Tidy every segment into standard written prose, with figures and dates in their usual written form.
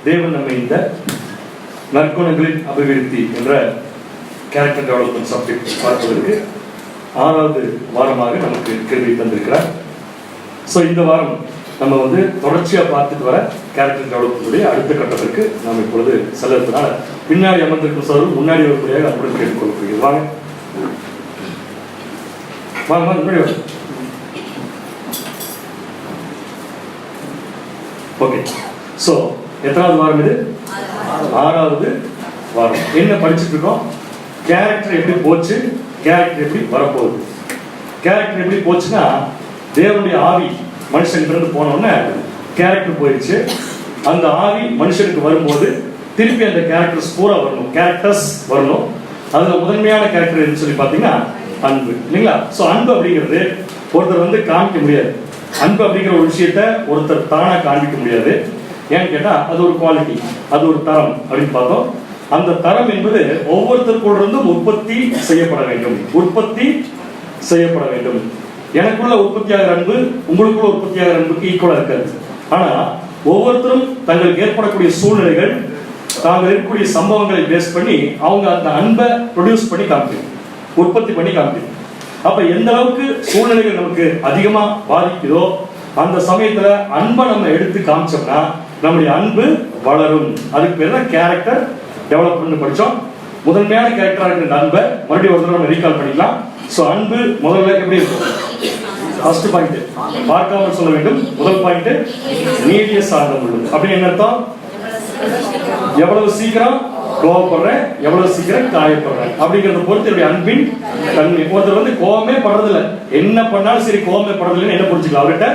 தேவன் நம்மை இந்த நற்குணங்களின் அபிவிருத்தி என்ற கேரக்டர் டெவலப்மெண்ட் சப்ஜெக்ட் பார்ப்பதற்கு 6வது வாரமாக நமக்கு கேள்வி தந்திருக்கிறார். ஸோ இந்த வாரம் நம்ம தொடர்ச்சியாக பார்த்துட்டு வர கேரக்டர் டெவலப்மெண்ட்டுடைய அடுத்த கட்டத்திற்கு நாம் இப்பொழுது செல்வதனால பின்னாடி அமர்ந்திருக்கும் சார் முன்னாடி வரக்கூடியாக அப்புறம் கேட்டுக்கொள்ளப்படுகிறது. வாங்க வாங்க முன்னாடி வர. ஓகே, ஸோ எத்தனாவது வாரம் இது? 6வது வாரம். என்ன படிச்சுட்டு இருக்கோம்? கேரக்டர் எப்படி போச்சு, கேரக்டர் எப்படி வரப்போகுது. கேரக்டர் எப்படி போச்சுன்னா, தேவனுடைய ஆவி மனுஷனுக்கு இருந்து போனோடனே கேரக்டர் போயிடுச்சு. அந்த ஆவி மனுஷனுக்கு வரும்போது திருப்பி அந்த கேரக்டர்ஸ் பூரா வரணும், கேரக்டர்ஸ் வரணும். அதுல முதன்மையான கேரக்டர் எதுன்னு சொல்லி பார்த்தீங்கன்னா அன்பு, இல்லைங்களா? ஸோ அன்பு அப்படிங்கிறது ஒருத்தர் காமிக்க முடியாது. அன்பு அப்படிங்கிற ஒரு விஷயத்த ஒருத்தர் தானா காண்பிக்க முடியாது. ஏன்னு கேட்டா அது ஒரு குவாலிட்டி, அது ஒரு தரம் அப்படின்னு பார்த்தோம். அந்த தரம் என்பது ஒவ்வொருத்தருக்குள்ள இருந்தும் உற்பத்தி செய்யப்பட வேண்டும், உற்பத்தி செய்யப்பட வேண்டும். எனக்குள்ள உற்பத்தியாகிற அன்பு உங்களுக்குள்ள உற்பத்தியாகிற அன்புக்கு ஈக்குவலா இருக்காது. ஆனா ஒவ்வொருத்தரும் தங்களுக்கு ஏற்படக்கூடிய சூழ்நிலைகள், தாங்கள் இருக்கக்கூடிய சம்பவங்களை பேஸ் பண்ணி அவங்க அந்த அன்பை ப்ரொடியூஸ் பண்ணி காமிக்கணும், உற்பத்தி பண்ணி காமிக்கணும். அப்ப எந்த அளவுக்கு சூழ்நிலைகள் நமக்கு அதிகமா பாதிக்குதோ அந்த சமயத்துல அன்பை நம்ம எடுத்து காமிச்சோம்னா நம்முடைய அன்பு வளரும். அதுக்கு பேர் தான் கேரக்டர் டெவலப்மெண்ட் படிச்சோம். முதன்மையான கேரக்டரா இருக்கிற அன்பை மறுபடியும் ஒரு தடவை நம்ம ரீகால் பண்ணிக்கலாம். ஸோ அன்பு முதல்ல எப்படி இருக்கும்? ஃபர்ஸ்ட் பாயிண்ட் பார்க்காமல் சொல்ல வேண்டும். முதல் பாயிண்ட் நீடிய சார்ந்தம் உள்ளது. அப்படின்னு என்ன அர்த்தம்? எவ்வளவு சீக்கிரம் கோவப்படுறேன், எவ்வளவு சீக்கிரம் காயப்படுறேன் அப்படிங்கறத பொறுத்து என்னுடைய அன்பின் தன்மை. ஒருத்தர் கோவமே படுறதில்லை, என்ன பண்ணாலும் சரி கோவமே படுறதில்லைன்னு என்ன புரிஞ்சுக்கலாம்? அவர்கிட்ட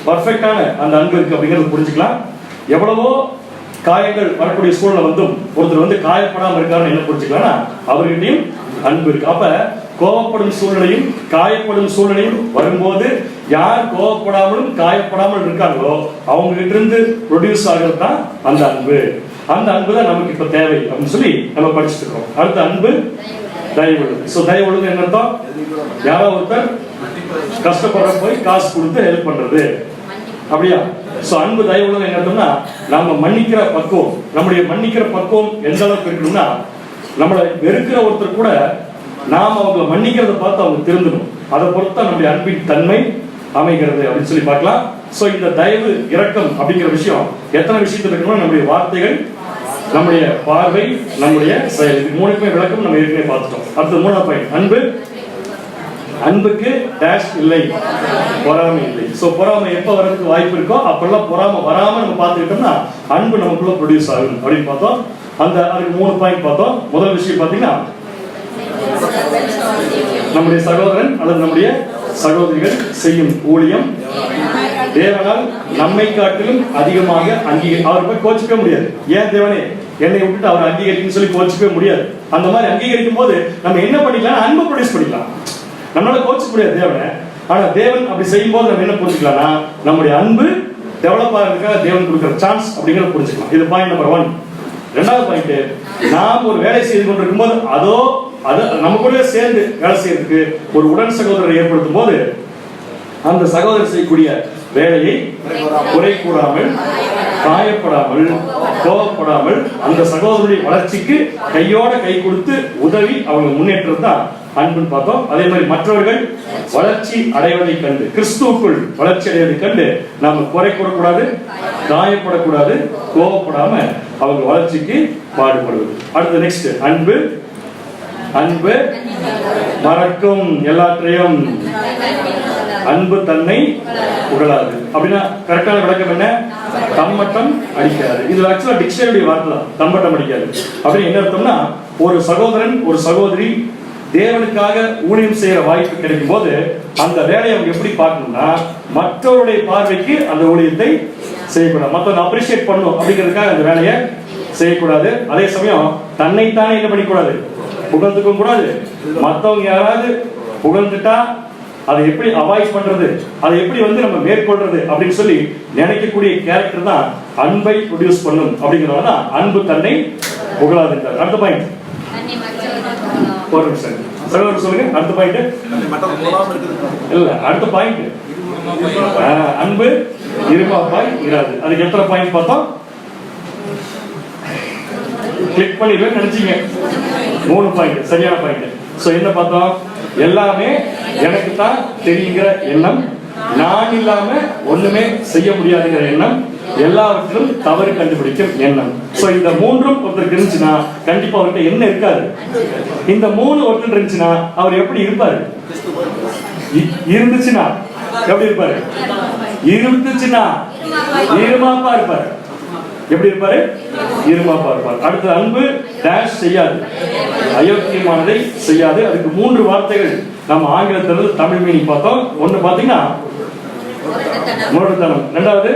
பர்ஃபெக்டான அந்த அன்பு இருக்கு அப்படிங்கறது புரிஞ்சுக்கலாம். எவ்வளவோ காயங்கள் வரக்கூடிய சூழ்நிலை ஒருத்தர் காயப்படாம இருக்காருன்னு என்ன புரிஞ்சுக்கலாம்? அவர்கிட்டையும் அன்பு இருக்கு. அப்ப கோவப்படும் சூழ்நிலையும் காயப்படும் சூழ்நிலையும் வரும்போது யார் கோவப்படாமலும் காயப்படாமல் இருக்காங்களோ அவங்க கிட்ட இருந்து ப்ரொடியூஸ் ஆகிறது தான் அந்த அன்பு. அந்த அன்பு தான் நமக்கு இப்ப தேவை அப்படின்னு சொல்லி நம்ம படிச்சுட்டு இருக்கோம். அடுத்த அன்பு தயவுள்ளது. சோ தயவுள்ளது என்ன அர்த்தம்? யாரோ ஒருத்தர் கஷ்டப்படுற போய் காசு கொடுத்து ஹெல்ப் பண்றது, அப்படியா? சோ அன்பு தயவுள்ளது என்ன அர்த்தம்னா, நம்ம மன்னிக்கிற பக்குவம், நம்முடைய மன்னிக்கிற பக்குவம் எந்த அளவுக்கு இருக்கணும்னா, நம்மளை வெறுக்கிற ஒருத்தர் கூட நாம அவங்களை மன்னிக்கிறத பார்த்து அவங்க திருந்தணும். அதை பொறுத்து நம்முடைய அன்பின் தன்மை அமைகிறது அப்படின்னு சொல்லி பார்க்கலாம். சோ இந்த தயவு இரக்கம் அப்படிங்கிற விஷயம் எத்தனை விஷயத்துல இருக்கணும்? நம்முடைய வார்த்தைகள், நம்முடைய பார்வை, நம்முடைய செயல். இது மூணுக்குமே விளக்கம் நம்ம ஏற்கனவே பார்த்துட்டோம். அடுத்து 3வது பாயிண்ட் அன்பு. அன்புக்கு டேஷ் இல்லை, பொறாமை இல்லை. சோ பொறாமை எப்ப வர்றதுக்கு வாய்ப்பு இருக்கோ அப்பெல்லாம் பொறாமை வராம நம்ம பார்த்துக்கிட்டோம்னா அன்பு நமக்குள்ள ப்ரொடியூஸ் ஆகும் அப்படின்னு பார்த்தோம். அதுக்கு 3 பாயிண்ட் பார்த்தோம். முதல் விஷயம் பாத்தீங்கன்னா, நம்முடைய சகோதரன் அல்லது நம்முடைய சகோதரிகள் செய்யும் ஊழியம் தேவனால் நம்மை காட்டிலும் அதிகமாக அவர் போய் கோச்சிக்க முடியாது. ஏன் தேவனே என்னை விட்டுட்டு அவர் அங்கீகரிக்கணும்னு சொல்லி கோச்சிக்கவே முடியாது. அந்த மாதிரி அங்கீகரிக்கும் போது நம்ம என்ன பண்ணிக்கலாம்? அன்பு ப்ரொடியூஸ் பண்ணிக்கலாம். நம்மளால கோச்சிக்க முடியாது தேவனை. ஆனா தேவன் அப்படி செய்யும் போது நம்ம என்ன புரிஞ்சுக்கலாம்னா, நம்முடைய அன்பு டெவலப் ஆகிறதுக்காக தேவன் கொடுக்குற சான்ஸ் அப்படிங்கிறத புரிஞ்சுக்கலாம். இது பாயிண்ட் நம்பர் 1. 2வது பாயிண்ட், நாம் ஒரு வேலை செய்து கொண்டிருக்கும் போது அது நம்ம கூட சேர்ந்து வேலை செய்யறதுக்கு ஒரு உடன் சகோதரரை ஏற்படுத்தும் போது அந்த சகோதரர் செய்யக்கூடிய வேலையை குறை கூடாமல், காயப்படாமல், கோபப்படாமல் அந்த சகோதரனுடைய வளர்ச்சிக்கு கையோட கை கொடுத்து உதவி அவங்க முன்னேற்றம் தான் அன்புன்னு பார்த்தோம். அதே மாதிரி மற்றவர்கள் வளர்ச்சி அடைவதை கண்டு, கிறிஸ்துவுக்குள் வளர்ச்சி அடைவதை கண்டு நாம குறை கூறக்கூடாது, காயப்படக்கூடாது, கோபப்படாம அவங்க வளர்ச்சிக்கு பாடுபடுவது. அடுத்து நெக்ஸ்ட் அன்பு. அன்பு மறக்கும் எல்லாற்றையும், அன்பு தன்னை புகழாது. அப்படின்னா கரெக்டான விளக்கம் என்ன? தம்மட்டம் அடிக்காது. இது ஆக்சுவலா டிக்ஷனரி வார்த்தை தான், தம்மட்டம் அடிக்காது. அப்படின்னு என்ன அர்த்தம்னா, ஒரு சகோதரன் ஒரு சகோதரி தேவனுக்காக ஊழியம் செய்யற வாய்ப்பு கிடைக்கும் போது அந்த வேலையை அவங்க எப்படி பார்க்கணும்னா, மற்றவருடைய பார்வைக்கு அந்த ஊழியத்தை செய்யக்கூடாது, மற்றவங்க அப்ரிஷியேட் பண்ணணும் அப்படிங்கிறதுக்காக அந்த வேலையை செய்யக்கூடாது. அதே சமயம் தன்னைத்தானே என்ன பண்ணிக்கூடாது? புகழ்ந்துக்கும் கூடாது. மற்றவங்க யாராவது புகழ்ந்துட்டா அதை எப்படி அவாய்ட் பண்றது, அதை எப்படி நம்ம மேற்கொள்றது அப்படின்னு சொல்லி நினைக்கக்கூடிய கேரக்டர் தான் அன்பை ப்ரொடியூஸ் பண்ணும். அப்படிங்கிறதால அன்பு தன்னை புகழாது. அடுத்த பாயிண்ட், ஒரு நிமிஷம் சகோதரர் சொல்லுங்க. அடுத்த பாயிண்ட் இல்ல, அடுத்த பாயிண்ட் அன்பு இருமாப்பாய் இராது. அதுக்கு எத்தனை பாயிண்ட் பார்த்தோம்? கிளிக் பண்ணிடுவேன்னு நினைச்சீங்க. 3 பாயிண்ட் சரியான பாயிண்ட். சோ என்ன பார்த்தோம்? எல்லாமே எனக்கு தான் தெரியுங்கிற எண்ணம், நான் இல்லாம ஒண்ணுமே செய்ய முடியாதுங்கிற எண்ணம், எல்லாவற்றிலும் தவறு கண்டுபிடிக்கும் எண்ணம். சோ இந்த 3ம் ஒருத்தருக்கு இருந்துச்சுன்னா கண்டிப்பா அவர்கிட்ட என்ன இருக்காது. இந்த 3 ஒருத்தர் இருந்துச்சுன்னா அவர் எப்படி இருப்பாரு? இருந்துச்சுன்னா எப்படி இருப்பாரு? இருந்துச்சுன்னா இருமாப்பா இருப்பாரு. எப்படி இருப்பாரு? இருமாப்பா இருப்பார். அடுத்து அன்பு டேஷ் செய்யாது, அயோக்கியமானதை செய்யாது. அதுக்கு 3 வார்த்தைகள் நம்ம ஆங்கிலத்தில் தமிழ் மீனிங் பார்த்தோம். ஒண்ணு பாத்தீங்கன்னா முரட்டுத்தனம், 2வது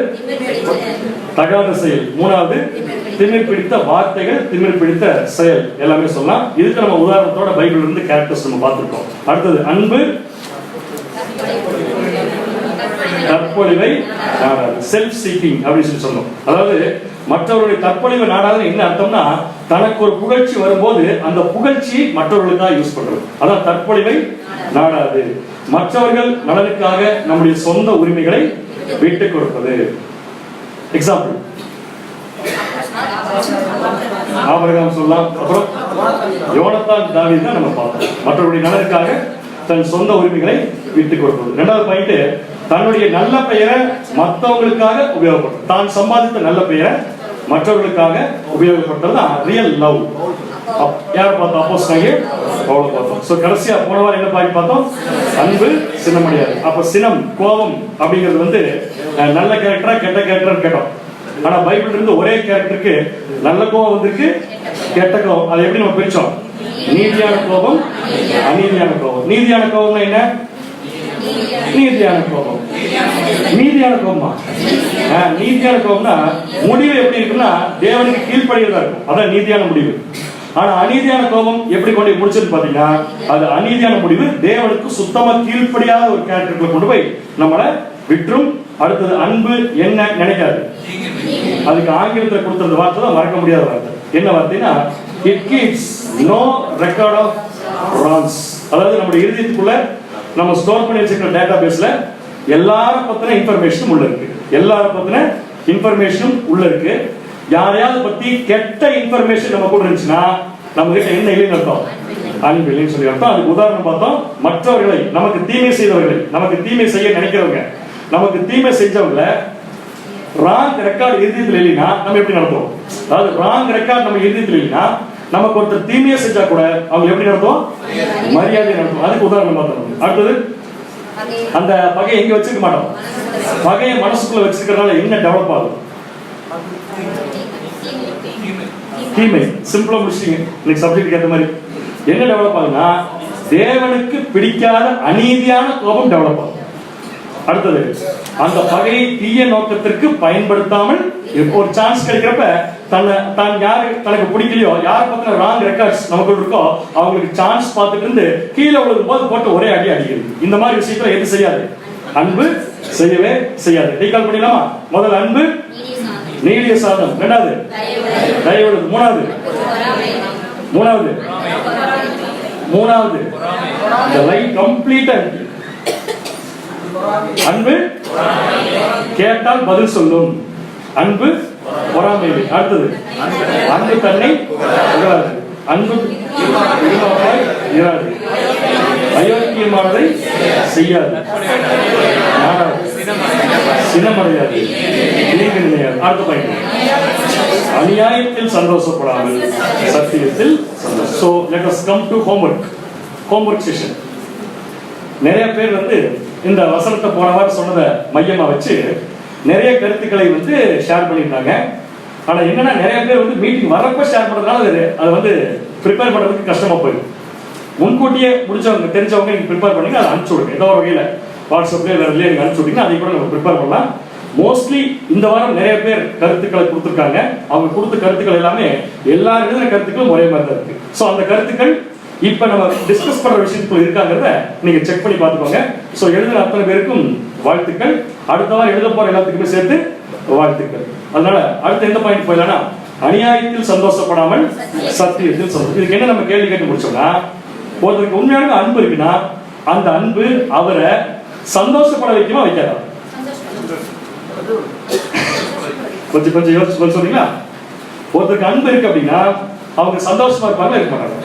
தகாத செயல், 3வது திமிர் பிடித்த வார்த்தைகள், திமிர் பிடித்த செயல் எல்லாமே சொல்லலாம். இதுக்கு நம்ம உதாரணத்தோட பைபிள்ல இருந்து கேரக்டர்ஸ் நம்ம பார்த்திருக்கோம். அடுத்தது அன்பு தற்பொழிவை நாடாது, செல்ஃப் சீக்கிங் அப்படின்னு சொன்னோம். அதாவது மற்றவருடைய தற்பொழிவை நாடாது என்ன அர்த்தம்னா, தனக்கு ஒரு புகழ்ச்சி வரும்போது அந்த புகழ்ச்சி மற்றவர்களுக்காக யூஸ் பண்றது. அதான் தற்பொழிவை நாடாது. மற்றவர்கள் நலனுக்காக நம்முடைய சொந்த உரிமைகளை விட்டுக் கொடுப்பது. எக்ஸாம்பிள் ஆபிரகாம் சொல்லலாம். அப்புறம் யோனத்தான், தாவீது தான் நம்ம பார்த்தோம். மற்றவருடைய நலனுக்காக தன் சொந்த உரிமைகளை விட்டுக் கொடுப்பது. 2வது பாயிண்ட், தன்னுடைய நல்ல பெயரை மற்றவங்களுக்காக உபயோகப்படுத்தும். தான் சம்பாதித்த நல்ல பெயரை மற்றவர்களுக்காக உபயோகப்படுத்துறது ரியல் லவ். யார் பார்த்தோம்? அப்போஸ்தலனாகிய பவுலை பார்த்தோம். சோ கடைசியா போன வாரம் என்ன பாயிண்ட் பார்த்தோம்? அன்பு சினமடையாது. அப்ப சினம், கோபம் அப்படிங்கிறது வந்து நல்ல கேரக்டரா கெட்ட கேரக்டர் கேட்டோம். ஆனா பைபிள் இருந்து ஒரே கேரக்டருக்கு நல்ல கோபம் வந்திருக்கு, கெட்ட கோபம். அதை எப்படி நம்ம பிரிச்சோம்? நீதியான கோபம், அநீதியான கோபம். நீதியான கோபம்னா என்ன? நீதியான கோபம். நீதியான கோபமா? நீதியான கோபம்னா முடிவு எப்படி இருக்குன்னா தேவனுக்கு கீழ்ப்படியதா இருக்கும். அதான் நீதியான முடிவு. ஆனா அநீதியான கோபம் எப்படி கொண்டு முடிச்சது பாத்தீங்கன்னா, அது அநீதியான முடிவு தேவனுக்கு சுத்தமா கீழ்ப்படியாத ஒரு கேரக்டருக்குள்ள கொண்டு போய் நம்மளை விற்றும். அடுத்தது அன்பு என்ன நினைக்காது. அதுக்கு ஆங்கிலத்தில் கொடுத்த வார்த்தை தான் மறக்க முடியாத வார்த்தை. என்ன வார்த்தைன்னா, it keeps no record of wrongs. அதாவது நம்முடைய இருதயத்துக்குள்ள நம்ம ஸ்டோர் பண்ணி வச்சிருக்கிற டேட்டா பேஸ்ல எல்லார பத்தின இன்ஃபர்மேஷனும் உள்ள இருக்கு. எல்லார பத்தின இன்ஃபர்மேஷனும் உள்ள இருக்கு. யாரையாவது பத்தி கெட்ட இன்ஃபர்மேஷன் நம்ம கூட இருந்துச்சுன்னா நம்ம கிட்ட என்ன இல்லைன்னு அர்த்தம்? அன்பு இல்லைன்னு சொல்லி அர்த்தம். அதுக்கு உதாரணம் பார்த்தோம். மற்றவர்களை, நமக்கு தீமை செய்தவர்கள், நமக்கு தீமை செய்ய நினைக்கிறவங்க, நமக்கு தீமை செஞ்சவங்கள ராங் ரெக்கார்டு இருதயத்தில் இல்லைன்னா நம்ம எப்படி நடத்துவோம்? அதாவது ராங் ரெக்கார்டு நம்ம இருதயத்தில் இல்லைன்னா நமக்கு ஒருத்தர் தீமையை செஞ்சா கூட அவங்க எப்படி நடத்துவோம்? மரியாதை நடத்துவோம். அதுக்கு உதாரணம் பார்த்தோம். அடுத்தது அந்த பகையை எங்க வச்சிருக்க மாட்டோம். பகையை மனசுக்குள்ள வச்சிருக்கிறதுனால என்ன டெவலப் ஆகும்? தீமை. சிம்பிளா முடிச்சிட்டீங்க இன்னைக்கு சப்ஜெக்ட் ஏற்ற மாதிரி. என்ன டெவலப் ஆகுனா தேவனுக்கு பிடிக்காத அநீதியான கோபம் டெவலப் ஆகும். அடுத்தது அந்த பகையை தீய நோக்கத்திற்கு பயன்படுத்தாமல் ஒரு சான்ஸ் கிடைக்கிறப்ப தான் யாரு தனக்கு பிடிக்கலையோ, யார் பத்தின ராங் ரெக்கார்ட்ஸ் நமக்கு இருக்கோ அவங்களுக்கு சான்ஸ் பார்த்துட்டு இருந்து கீழே விழுகும் போது போட்டு ஒரே அடி அடிக்கிறது. இந்த மாதிரி விஷயத்துல எது செய்யாது? அன்பு செய்யவே செய்யாது. ரீகால் பண்ணிடலாமா? முதல்ல அன்பு நீடிய சாதம், 2வது தயவு, 3வது the life complete அன்பு கேட்டால் பதில் சொல்லும். அன்பு பொறாமை. அடுத்தது அன்பு தன்னை புகழாது. அன்பு இராது. அயோக்கியமானதை செய்யாது. சினமடையாது. தீங்கு நினையாது. அடுத்த பாயிண்ட், அநியாயத்தில் சந்தோஷப்படாமல் சத்தியத்தில் சந்தோஷம். So let us come to homework session. நிறைய பேர் வந்து இந்த வசனத்தை போன வாரம் சொன்னதை மையமா வச்சு நிறைய கருத்துக்களை வந்து ஷேர் பண்ணியிருந்தாங்க. ஆனா என்னன்னா நிறைய பேர் வந்து மீட்டிங் வரப்ப ஷேர் பண்றதுனால அது வந்து ப்ரிப்பேர் பண்றதுக்கு கஷ்டமா போயிடும். முன்கூட்டியே முடிச்சவங்க தெரிஞ்சவங்க நீங்க ப்ரிப்பேர் பண்ணி அதை அனுப்பிச்சு விடுங்க. ஏதோ ஒரு வகையில வாட்ஸ்அப்ல வேற இல்லையா நீங்க அனுப்பிச்சு விட்டீங்கன்னா அதை கூட நம்ம ப்ரிப்பேர் பண்ணலாம். மோஸ்ட்லி இந்த வாரம் நிறைய பேர் கருத்துக்களை கொடுத்துருக்காங்க. அவங்க கொடுத்த கருத்துக்கள் எல்லாமே எல்லா எழுதின கருத்துக்களும் ஒரே மாதிரி தான் இருக்கு. ஸோ அந்த கருத்துக்கள் இப்ப நம்ம டிஸ்கஸ் பண்ற விஷயத்துக்குள்ள இருக்காங்கிறத நீங்க செக் பண்ணி பார்த்துக்கோங்க. ஸோ எழுதுற அத்தனை பேருக்கும் வாழ்த்துக்கள். அடுத்த வாரம் எழுத போற எல்லாத்துக்குமே சேர்த்து வாழ்த்துக்கள். அதனால அடுத்த எந்த பாயிண்ட் போயிடலாம்? அநியாயத்தில் சந்தோஷப்படாமல் சத்தியத்தில் சந்தோஷம். இதுக்கு என்ன நம்ம கேள்வி கேட்டு முடிச்சோம்னா, ஒருத்தருக்கு உண்மையான அன்பு இருக்குன்னா அந்த அன்பு அவரை சந்தோஷப்பட வைக்குமா வைக்காதா? கொஞ்சம் யோசிச்சு சொல்றீங்களா? ஒருத்தருக்கு அன்பு இருக்கு அப்படின்னா அவங்க சந்தோஷமா இருப்பாங்களா இருக்க மாட்டாங்க?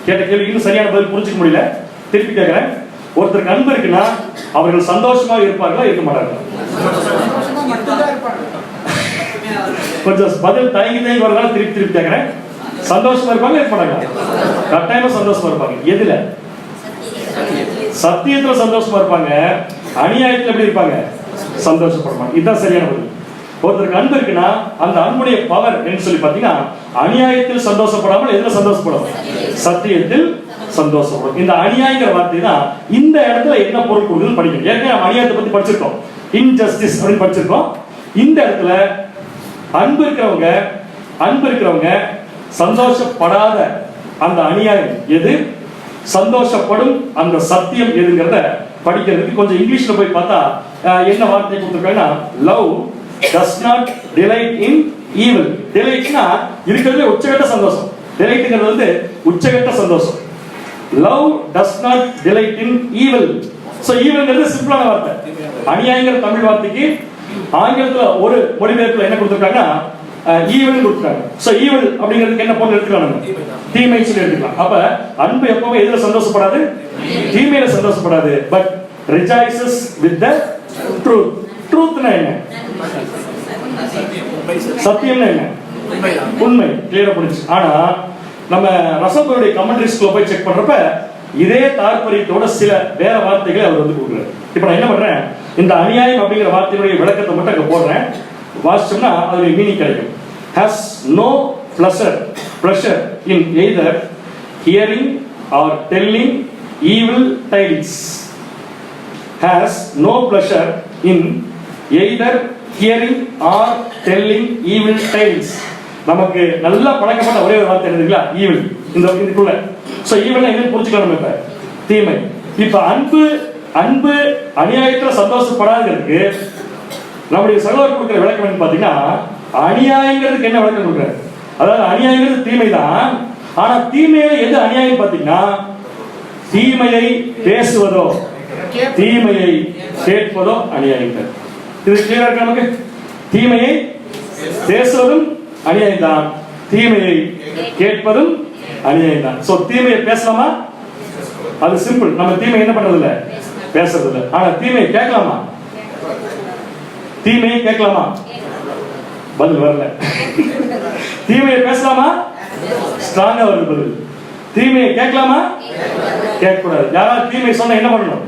கேட்ட கேள்வி இன்னும் சரியான பதில் புரிஞ்சுக்க முடியல, திருப்பி கேட்கிறேன். ஒருத்தருக்கு அன்பு இருக்குன்னா அவர்கள் சந்தோஷமா இருப்பார்களா இருக்க மாட்டாங்களா? கொஞ்சம் பதில் தயங்கி வரனால திருப்பி கேட்கிறேன். சந்தோஷமா இருப்பாங்க இருக்க மாட்டாங்க? கட்டாயமா சந்தோஷமா இருப்பாங்க. எதுல? சத்தியத்துல சந்தோஷமா இருப்பாங்க. அநியாயத்துல எப்படி இருப்பாங்க? சந்தோஷப்படுவாங்க. இதுதான் சரியான பதில். ஒருத்தருக்கு அன்பு இருக்குன்னா அந்த அன்புடைய பவர் என்ன சொல்லி பாத்தீங்கன்னா, அநியாயத்தில் சந்தோஷப்படாமல் எதுல சந்தோஷப்படும்? சத்தியத்தில் சந்தோஷப்படும். இந்த அநியாயங்கிற வார்த்தை தான் இந்த இடத்துல என்ன பொருள் கொடுக்குதுன்னு படிக்கணும். ஏற்கனவே அநியாயத்தை பத்தி படிச்சிருக்கோம், இன்ஜஸ்டிஸ் அப்படின்னு படிச்சிருக்கோம். இந்த இடத்துல அன்பு இருக்கிறவங்க சந்தோஷப்படாத அந்த அநியாயம் எது, சந்தோஷப்படும் அந்த சத்தியம் எதுங்கிறத படிக்கிறதுக்கு கொஞ்சம் இங்கிலீஷ்ல போய் பார்த்தா என்ன வார்த்தை கொடுத்துருக்காங்கன்னா, love does not delight in evil. delight-னா இருக்கிறதுல உச்சகட்ட சந்தோஷம். delight-ங்கிறது வந்து உச்சகட்ட சந்தோஷம். love does not delight in evil. so evilங்கிறது சிம்பிளான வார்த்தை. அநியாயங்கிற தமிழ் வார்த்தைக்கு ஆங்கிலத்துல ஒரு மொழிபெயர்ப்புல என்ன கொடுத்திருக்காங்கன்னா ஈவல் கொடுத்தாங்க. சோ ஈவல் அப்படிங்கிறதுக்கு என்ன பொருள் எடுத்துக்கலாம்? தீமை சொல்லி எடுத்துக்கலாம். அப்ப அன்பு எப்பவுமே எதுல சந்தோஷப்படாது? தீமையில சந்தோஷப்படாது. But rejoices with the truth. ட்ரூத்னா என்ன? சத்தியம்னா என்ன? உண்மை. கிளியரா புரிஞ்சு. ஆனா நம்ம ரசோபருடைய கமெண்ட்ரிஸ்க்குள்ள போய் செக் பண்றப்ப இதே தாற்பயத்தோட சில வேற வார்த்தைகளை அவர் வந்து கொடுக்குறாரு. இப்ப நான் என்ன பண்றேன், இந்த அநியாயம் அப்படிங்கிற வார்த்தையுடைய விளக்கத்தை மட்டும் அங்க போடுறேன். வாசிச்சோம்னா அதோட மீனிங் கிடைக்கும். has no pleasure in either hearing or telling evil tidings. has no pleasure in either hearing or telling evil tidings. நமக்கு நல்லா பழக்கப்பட்ட ஒரே ஒரு வார்த்தை என்னதுங்களா? ஈவில். இந்த இதுக்குள்ள சோ ஈவில்னா என்னன்னு புரிஞ்சுக்கலாம் நம்ம. இப்ப தீமை. இப்ப அன்பு அநியாயத்துல சந்தோஷப்படாததுக்கு நம்முடைய சகோதரர் கொடுக்கிற விளக்கம் என்ன பாத்தீங்கன்னா, அநியாயங்கிறதுக்கு என்ன விளக்கம் கொடுக்குறாரு? அதாவது அநியாயங்கிறது தீமை தான். ஆனா தீமையில எது அநியாயம் பாத்தீங்கன்னா, தீமையை பேசுவதோ தீமையை கேட்பதோ அநியாயம். இது கிளியரா இருக்கு நமக்கு. தீமையை பேசுவதும் அநியாயம் தான், தீமையை கேட்பதும் அநியாயம் தான். சோ தீமையை பேசலாமா? அது சிம்பிள். நம்ம தீமை என்ன பண்றது இல்ல, பேசுறது இல்ல. ஆனா தீமையை கேட்கலாமா? தீமையை கேட்கலாமா? பதில் வரல. தீமையை பேசலாமா? ஸ்ட்ராங்கா வருது பதில். தீமையை கேட்கலாமா? கேட்க கூடாது. யாராவது தீமை சொன்னா என்ன பண்ணணும்?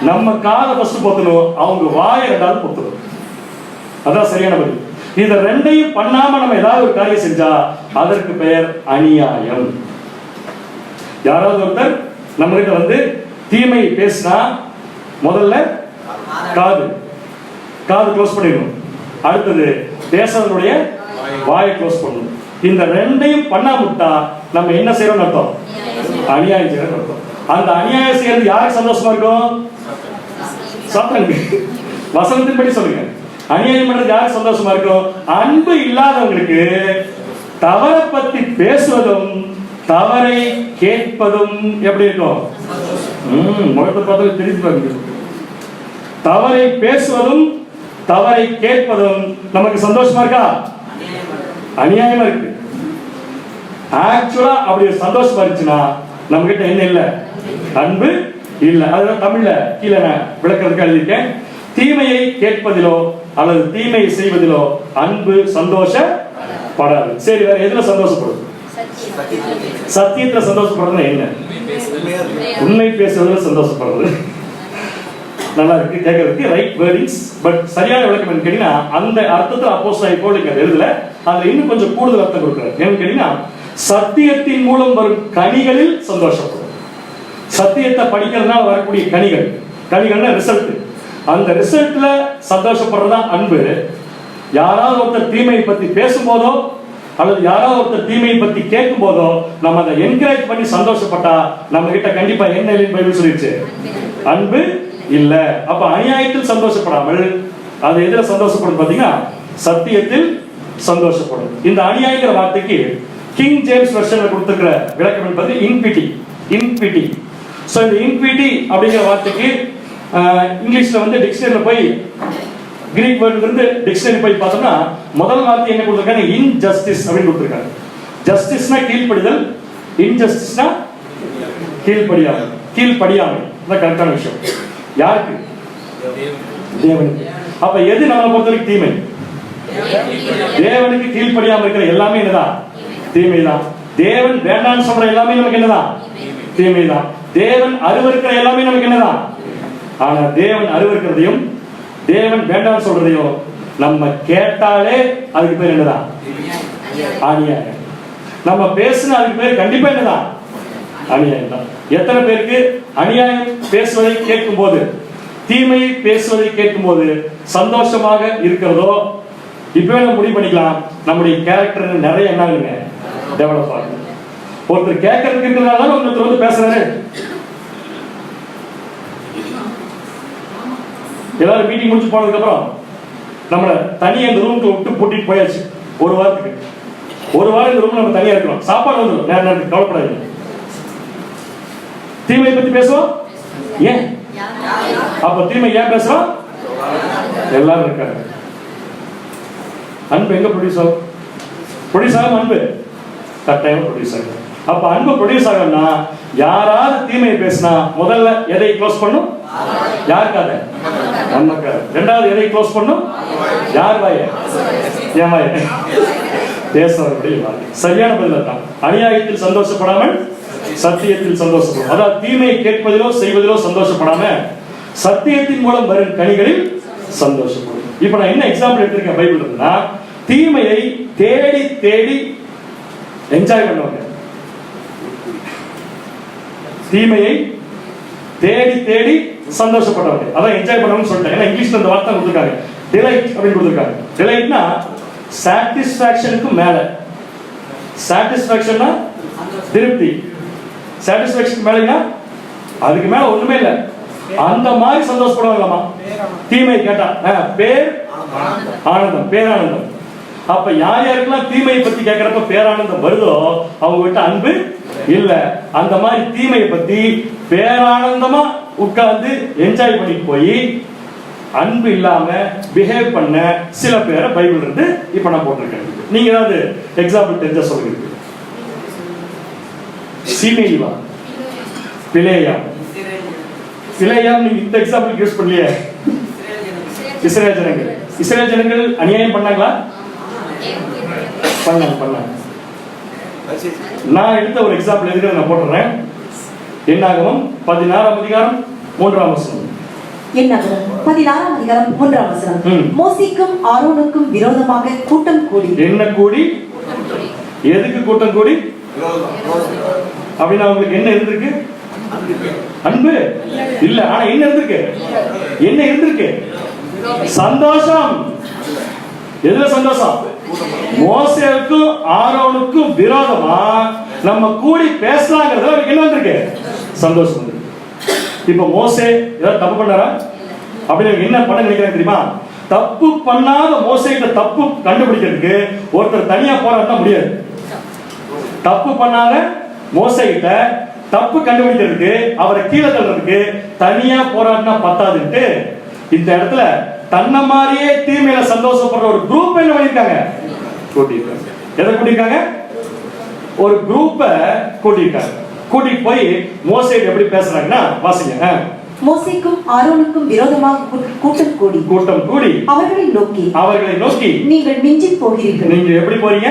நம்ம காதை ஃபர்ஸ்ட் பொத்தணும், அவங்க வாயை ரெண்டாவது பொத்தணும். அதான் சரியான பதில். இத ரெண்டையும் பண்ணாம நம்ம ஏதாவது ஒரு காரியம் செஞ்சா அதற்கு பெயர் அநியாயம். யாராவது ஒருத்தர் நம்ம கிட்ட வந்து தீமை பேசினா முதல்ல காது க்ளோஸ் பண்ணிடணும். அடுத்தது பேசுறதுடைய வாயை க்ளோஸ் பண்ணணும். இந்த ரெண்டையும் பண்ணாமட்டா நம்ம என்ன செய்யறோம் அர்த்தம்? அநியாயம் செய்யறோம் அர்த்தம். அந்த அநியாயம் செய்யறது யாருக்கு சந்தோஷமா இருக்கும்? சாத்தானுக்கு. வசனத்தின்படி சொல்லுங்க. அநியாயம் பண்றது யாருக்கு சந்தோஷமா இருக்கும்? அன்பு இல்லாதவங்களுக்கு தவறை பத்தி பேசுவதும் தவறை கேட்பதும் எப்படி இருக்கும்? முகத்தை பார்த்து தெரிஞ்சு. தவறை பேசுவதும் தவறை கேட்பதும் நமக்கு சந்தோஷமா இருக்கா? அநியாயமா இருக்கு. ஆக்சுவலா அப்படி சந்தோஷமா இருந்துச்சுன்னா நம்ம கிட்ட என்ன இல்ல? அன்பு இல்ல. அதுதான் தமிழ்ல கீழே விளக்கிறதுக்கு எழுதியிருக்கேன். தீமையை கேட்பதிலோ அல்லது தீமையை செய்வதிலோ அன்பு சந்தோஷப்படாது. சரி, வேற எதுல சந்தோஷப்படுது? சத்தியத்துல சந்தோஷப்படுறதுன்னா என்ன? உண்மை பேசுவதில் சந்தோஷப்படுறது. நல்லா இருக்கு கேட்கறதுக்கு, ரைட் வேர்டிங்ஸ். பட் சரியான விளக்கம் என்ன கேட்டீங்கன்னா, அந்த அர்த்தத்தில் அப்போஸ்தலன் பவுல் இங்க எழுதல, அதுல இன்னும் கொஞ்சம் கூடுதல் அர்த்தம் கொடுக்கிறார். என்னன்னு கேட்டீங்கன்னா, சத்தியத்தின் மூலம் வரும் கனிகளில் சந்தோஷப்படும். சத்தியத்தை படிக்கிறதுனால வரக்கூடிய கனிகள்னா ரிசல்ட். அந்த ரிசல்ட்ல சந்தோஷப்படுறதா அன்பு. யாராவது ஒருத்தர் தீமையை பத்தி பேசும்போதோ அல்லது யாராவது ஒருத்தர் தீமையை பத்தி கேட்கும் போதோ நம்ம அதை என்கரேஜ் பண்ணி சந்தோஷப்பட்டா நம்ம கிட்ட கண்டிப்பா என்ன இல்லைன்னு பைபிள் சொல்லிடுச்சு? அன்பு இல்ல. அப்ப அநியாயத்தில் சந்தோஷப்படாமல் அது எதுல சந்தோஷப்படும் பாத்தீங்கன்னா, சத்தியத்தில் சந்தோஷப்படும். இந்த அநியாயங்கிற வார்த்தைக்கு கிங் ஜேம்ஸ் வெர்ஷன்ல கொடுத்திருக்கிற விளக்கம் என்பது இன்பிட்டி. சோ இந்த இன்பிட்டி அப்படிங்கிற வார்த்தைக்கு இங்கிலீஷ்ல வந்து டிக்ஷனரியில போய் கிரீக் வேர்ட்ல இருந்து டிக்ஷனரி போய் பார்த்தோம்னா முதல் வார்த்தை என்ன கொடுத்திருக்காங்க? இன்ஜஸ்டிஸ் அப்படின்னு கொடுத்திருக்காங்க. ஜஸ்டிஸ்னா கீழ்ப்படிதல், இன்ஜஸ்டிஸ்னா கீழ்ப்படியாமை. கீழ்ப்படியாமை தான் கரெக்டான விஷயம். யாருக்கு? தேவனுக்கு. அப்ப எது நம்மளை பொறுத்தவரைக்கும் தீமை? தேவனுக்கு கீழ்ப்படியாம இருக்கிற எல்லாமே என்னதான்? தீமைதான். தேவன் வேண்டாம்னு சொல்ற எல்லாமே நமக்கு என்னதான்? தீமைதான். தேவன் அருவருக்கிற எல்லாமே நமக்கு என்னதான்? ஆனா தேவன் அருவருக்கிறதையும் தேவன் வேண்டாம் சொல்றதையும் நம்ம கேட்டாலே அதுக்கு பேர் என்னதான்? அநியாயம். நம்ம பேசுனா அதுக்கு பேர் கண்டிப்பா என்னதான்? அநியாயம் தான். எத்தனை பேருக்கு அநியாயம் பேசுவதை கேட்கும் போது, தீமையை பேசுவதை கேட்கும் போது சந்தோஷமாக இருக்கிறதோ? இப்பவே நம்ம முடிவு பண்ணிக்கலாம், நம்முடைய கேரக்டர் நிறைய என்னங்க டெவலப் ஆகும். ஒருத்தர் கேட்கறதுக்கு இருக்கிறதுனால ஒருத்தர் வந்து பேசுறாரு. எல்லாரும் மீட்டிங் முடிச்சு போனதுக்கு அப்புறம் நம்மள தனியா இந்த ரூம்க்கு விட்டு பூட்டிட்டு போயாச்சு ஒரு வாரத்துக்கு. ஒரு வாரம் இந்த ரூம் நம்ம தனியா இருக்கிறோம். சாப்பாடு வந்துடும் நேர நேரத்துக்கு, கவலைப்படாதீங்க. தீமையை பத்தி பேசுவோம். ஏன்? அப்ப தீமை ஏன் பேசுறோம்? எல்லாரும் இருக்காங்க. அன்பு எங்க ப்ரொடியூஸ் ஆகும்? ப்ரொடியூஸ் ஆகும் அன்பு கட்டாயம் ப்ரொடியூஸ் ஆகும். அப்ப அன்பு ப்ரொடியூஸ் ஆகணும்னா யாராவது தீமையை பேசினா முதல்ல எதை க்ளோஸ் பண்ணும்? யாருக்காக? நமக்காக. ரெண்டாவது எதை க்ளோஸ் பண்ணும்? யார் வாய? என் வாய. பேசுறவருடைய வாய். சரியான பதில் தான். அநியாயத்தில் சந்தோஷப்படாமல் சத்தியத்தில் சந்தோஷப்படும். அதாவது தீமையை கேட்பதிலோ செய்வதிலோ சந்தோஷப்படாம சத்தியத்தின் மூலம் வரும் கனிகளில் சந்தோஷப்படும். இப்ப நான் என்ன எக்ஸாம்பிள் எடுத்திருக்கேன் பைபிள் இருந்தா, தீமையை தேடி தேடி என்ஜாய் பண்ணுவாங்க. தீமையை தேடி தேடி சந்தோஷப்படுறவங்க, அதான் என்ஜாய் பண்ணுவாங்கன்னு சொல்லிட்டேன். ஏன்னா இங்கிலீஷ்ல அந்த வார்த்தை கொடுத்துருக்காங்க, டிலைட் அப்படின்னு கொடுத்துருக்காங்க. டிலைட்னா சாட்டிஸ்பாக்சனுக்கு மேல. சாட்டிஸ்பாக்சன்னா திருப்தி. சாட்டிஸ்பாக்சனுக்கு மேலனா அதுக்கு மேல ஒண்ணுமே இல்லை. அந்த மாதிரி சந்தோஷப்படுவாங்களாமா தீமை கேட்டா. பேர் ஆனந்தம், பேரானந்தம். அப்ப யார் யாருக்கெல்லாம் தீமையை பத்தி கேட்கிறப்ப பேரானந்தம் வருதோ அவங்க கிட்ட அன்பு இல்ல. அந்த மாதிரி தீமையை பத்தி பேரானந்தமா உட்கார்ந்து என்ஜாய் பண்ணிட்டு போய் அன்பு இல்லாம பிஹேவ் பண்ண சில பேரை பைபிள் இருந்து இப்ப நான் போட்டிருக்கேன். நீங்க ஏதாவது எக்ஸாம்பிள் தெரிஞ்ச சொல்லுங்க. சீமேயிவா, பிலேயாம். பிலேயாம் நீங்க இந்த எக்ஸாம்பிள் யூஸ் பண்ணலையே. இஸ்ரேல் ஜனங்கள், இஸ்ரேல் ஜனங்கள் அநியாயம் பண்ணாங்களா? பண்ணாங்க. நான் எடுத்த ஒரு எக்ஸாம்பிள் எதுக்கு நான் போட்டுறேன். என்னாகமம் 16ஆம் அதிகாரம் 3ஆம் வசனம். என்னாகமம் 16ஆம் அதிகாரம் 3ஆம் வசனம். மோசேக்கும் ஆரோனுக்கும் விரோதமாக கூட்டம் கூடி. என்ன கூடி? எதுக்கு கூட்டம் கூடி? அப்படின்னா உங்களுக்கு என்ன இருந்திருக்கு? அன்பு இல்ல. ஆனா என்ன இருந்திருக்கு? என்ன இருந்திருக்கு? சந்தோஷம். எதுல சந்தோஷம்? மோசேவுக்கும் ஆரோனுக்கும் விரோதமா நம்ம கூடி பேசலாங்கிறதுல அவருக்கு என்ன வந்திருக்கு? சந்தோஷம் வந்து. இப்ப மோசே ஏதாவது தப்பு பண்ணாரா? அப்படின்னு என்ன பண்ண நினைக்கிறாங்க தெரியுமா? தப்பு பண்ணாத மோசேகிட்ட தப்பு கண்டுபிடிக்கிறதுக்கு ஒருத்தர் தனியா போராட்டம் முடியாது. தப்பு பண்ணாத மோசேகிட்ட தப்பு கண்டுபிடிக்கிறதுக்கு, அவரை கீழே தள்ளுறதுக்கு தனியா போராடினா பத்தாதுன்ட்டு இந்த இடத்துல தன்னை மாதிரியே தீமையில சந்தோஷப்படுற ஒரு குரூப் என்ன பண்ணிருக்காங்க? கூட்டிருக்காங்க. எதை கூட்டிருக்காங்க? ஒரு குரூப்பை கூட்டிருக்காங்க. கூட்டிட்டு போய் மோசே எப்படி பேசுறாங்கன்னா வாசிங்க. மோசேக்கும் ஆரோனுக்கும் விரோதமாக கூட்டம் கூடி அவர்களை நோக்கி நீங்கள் மிஞ்சி போகிறீர்கள். நீங்க எப்படி போறீங்க?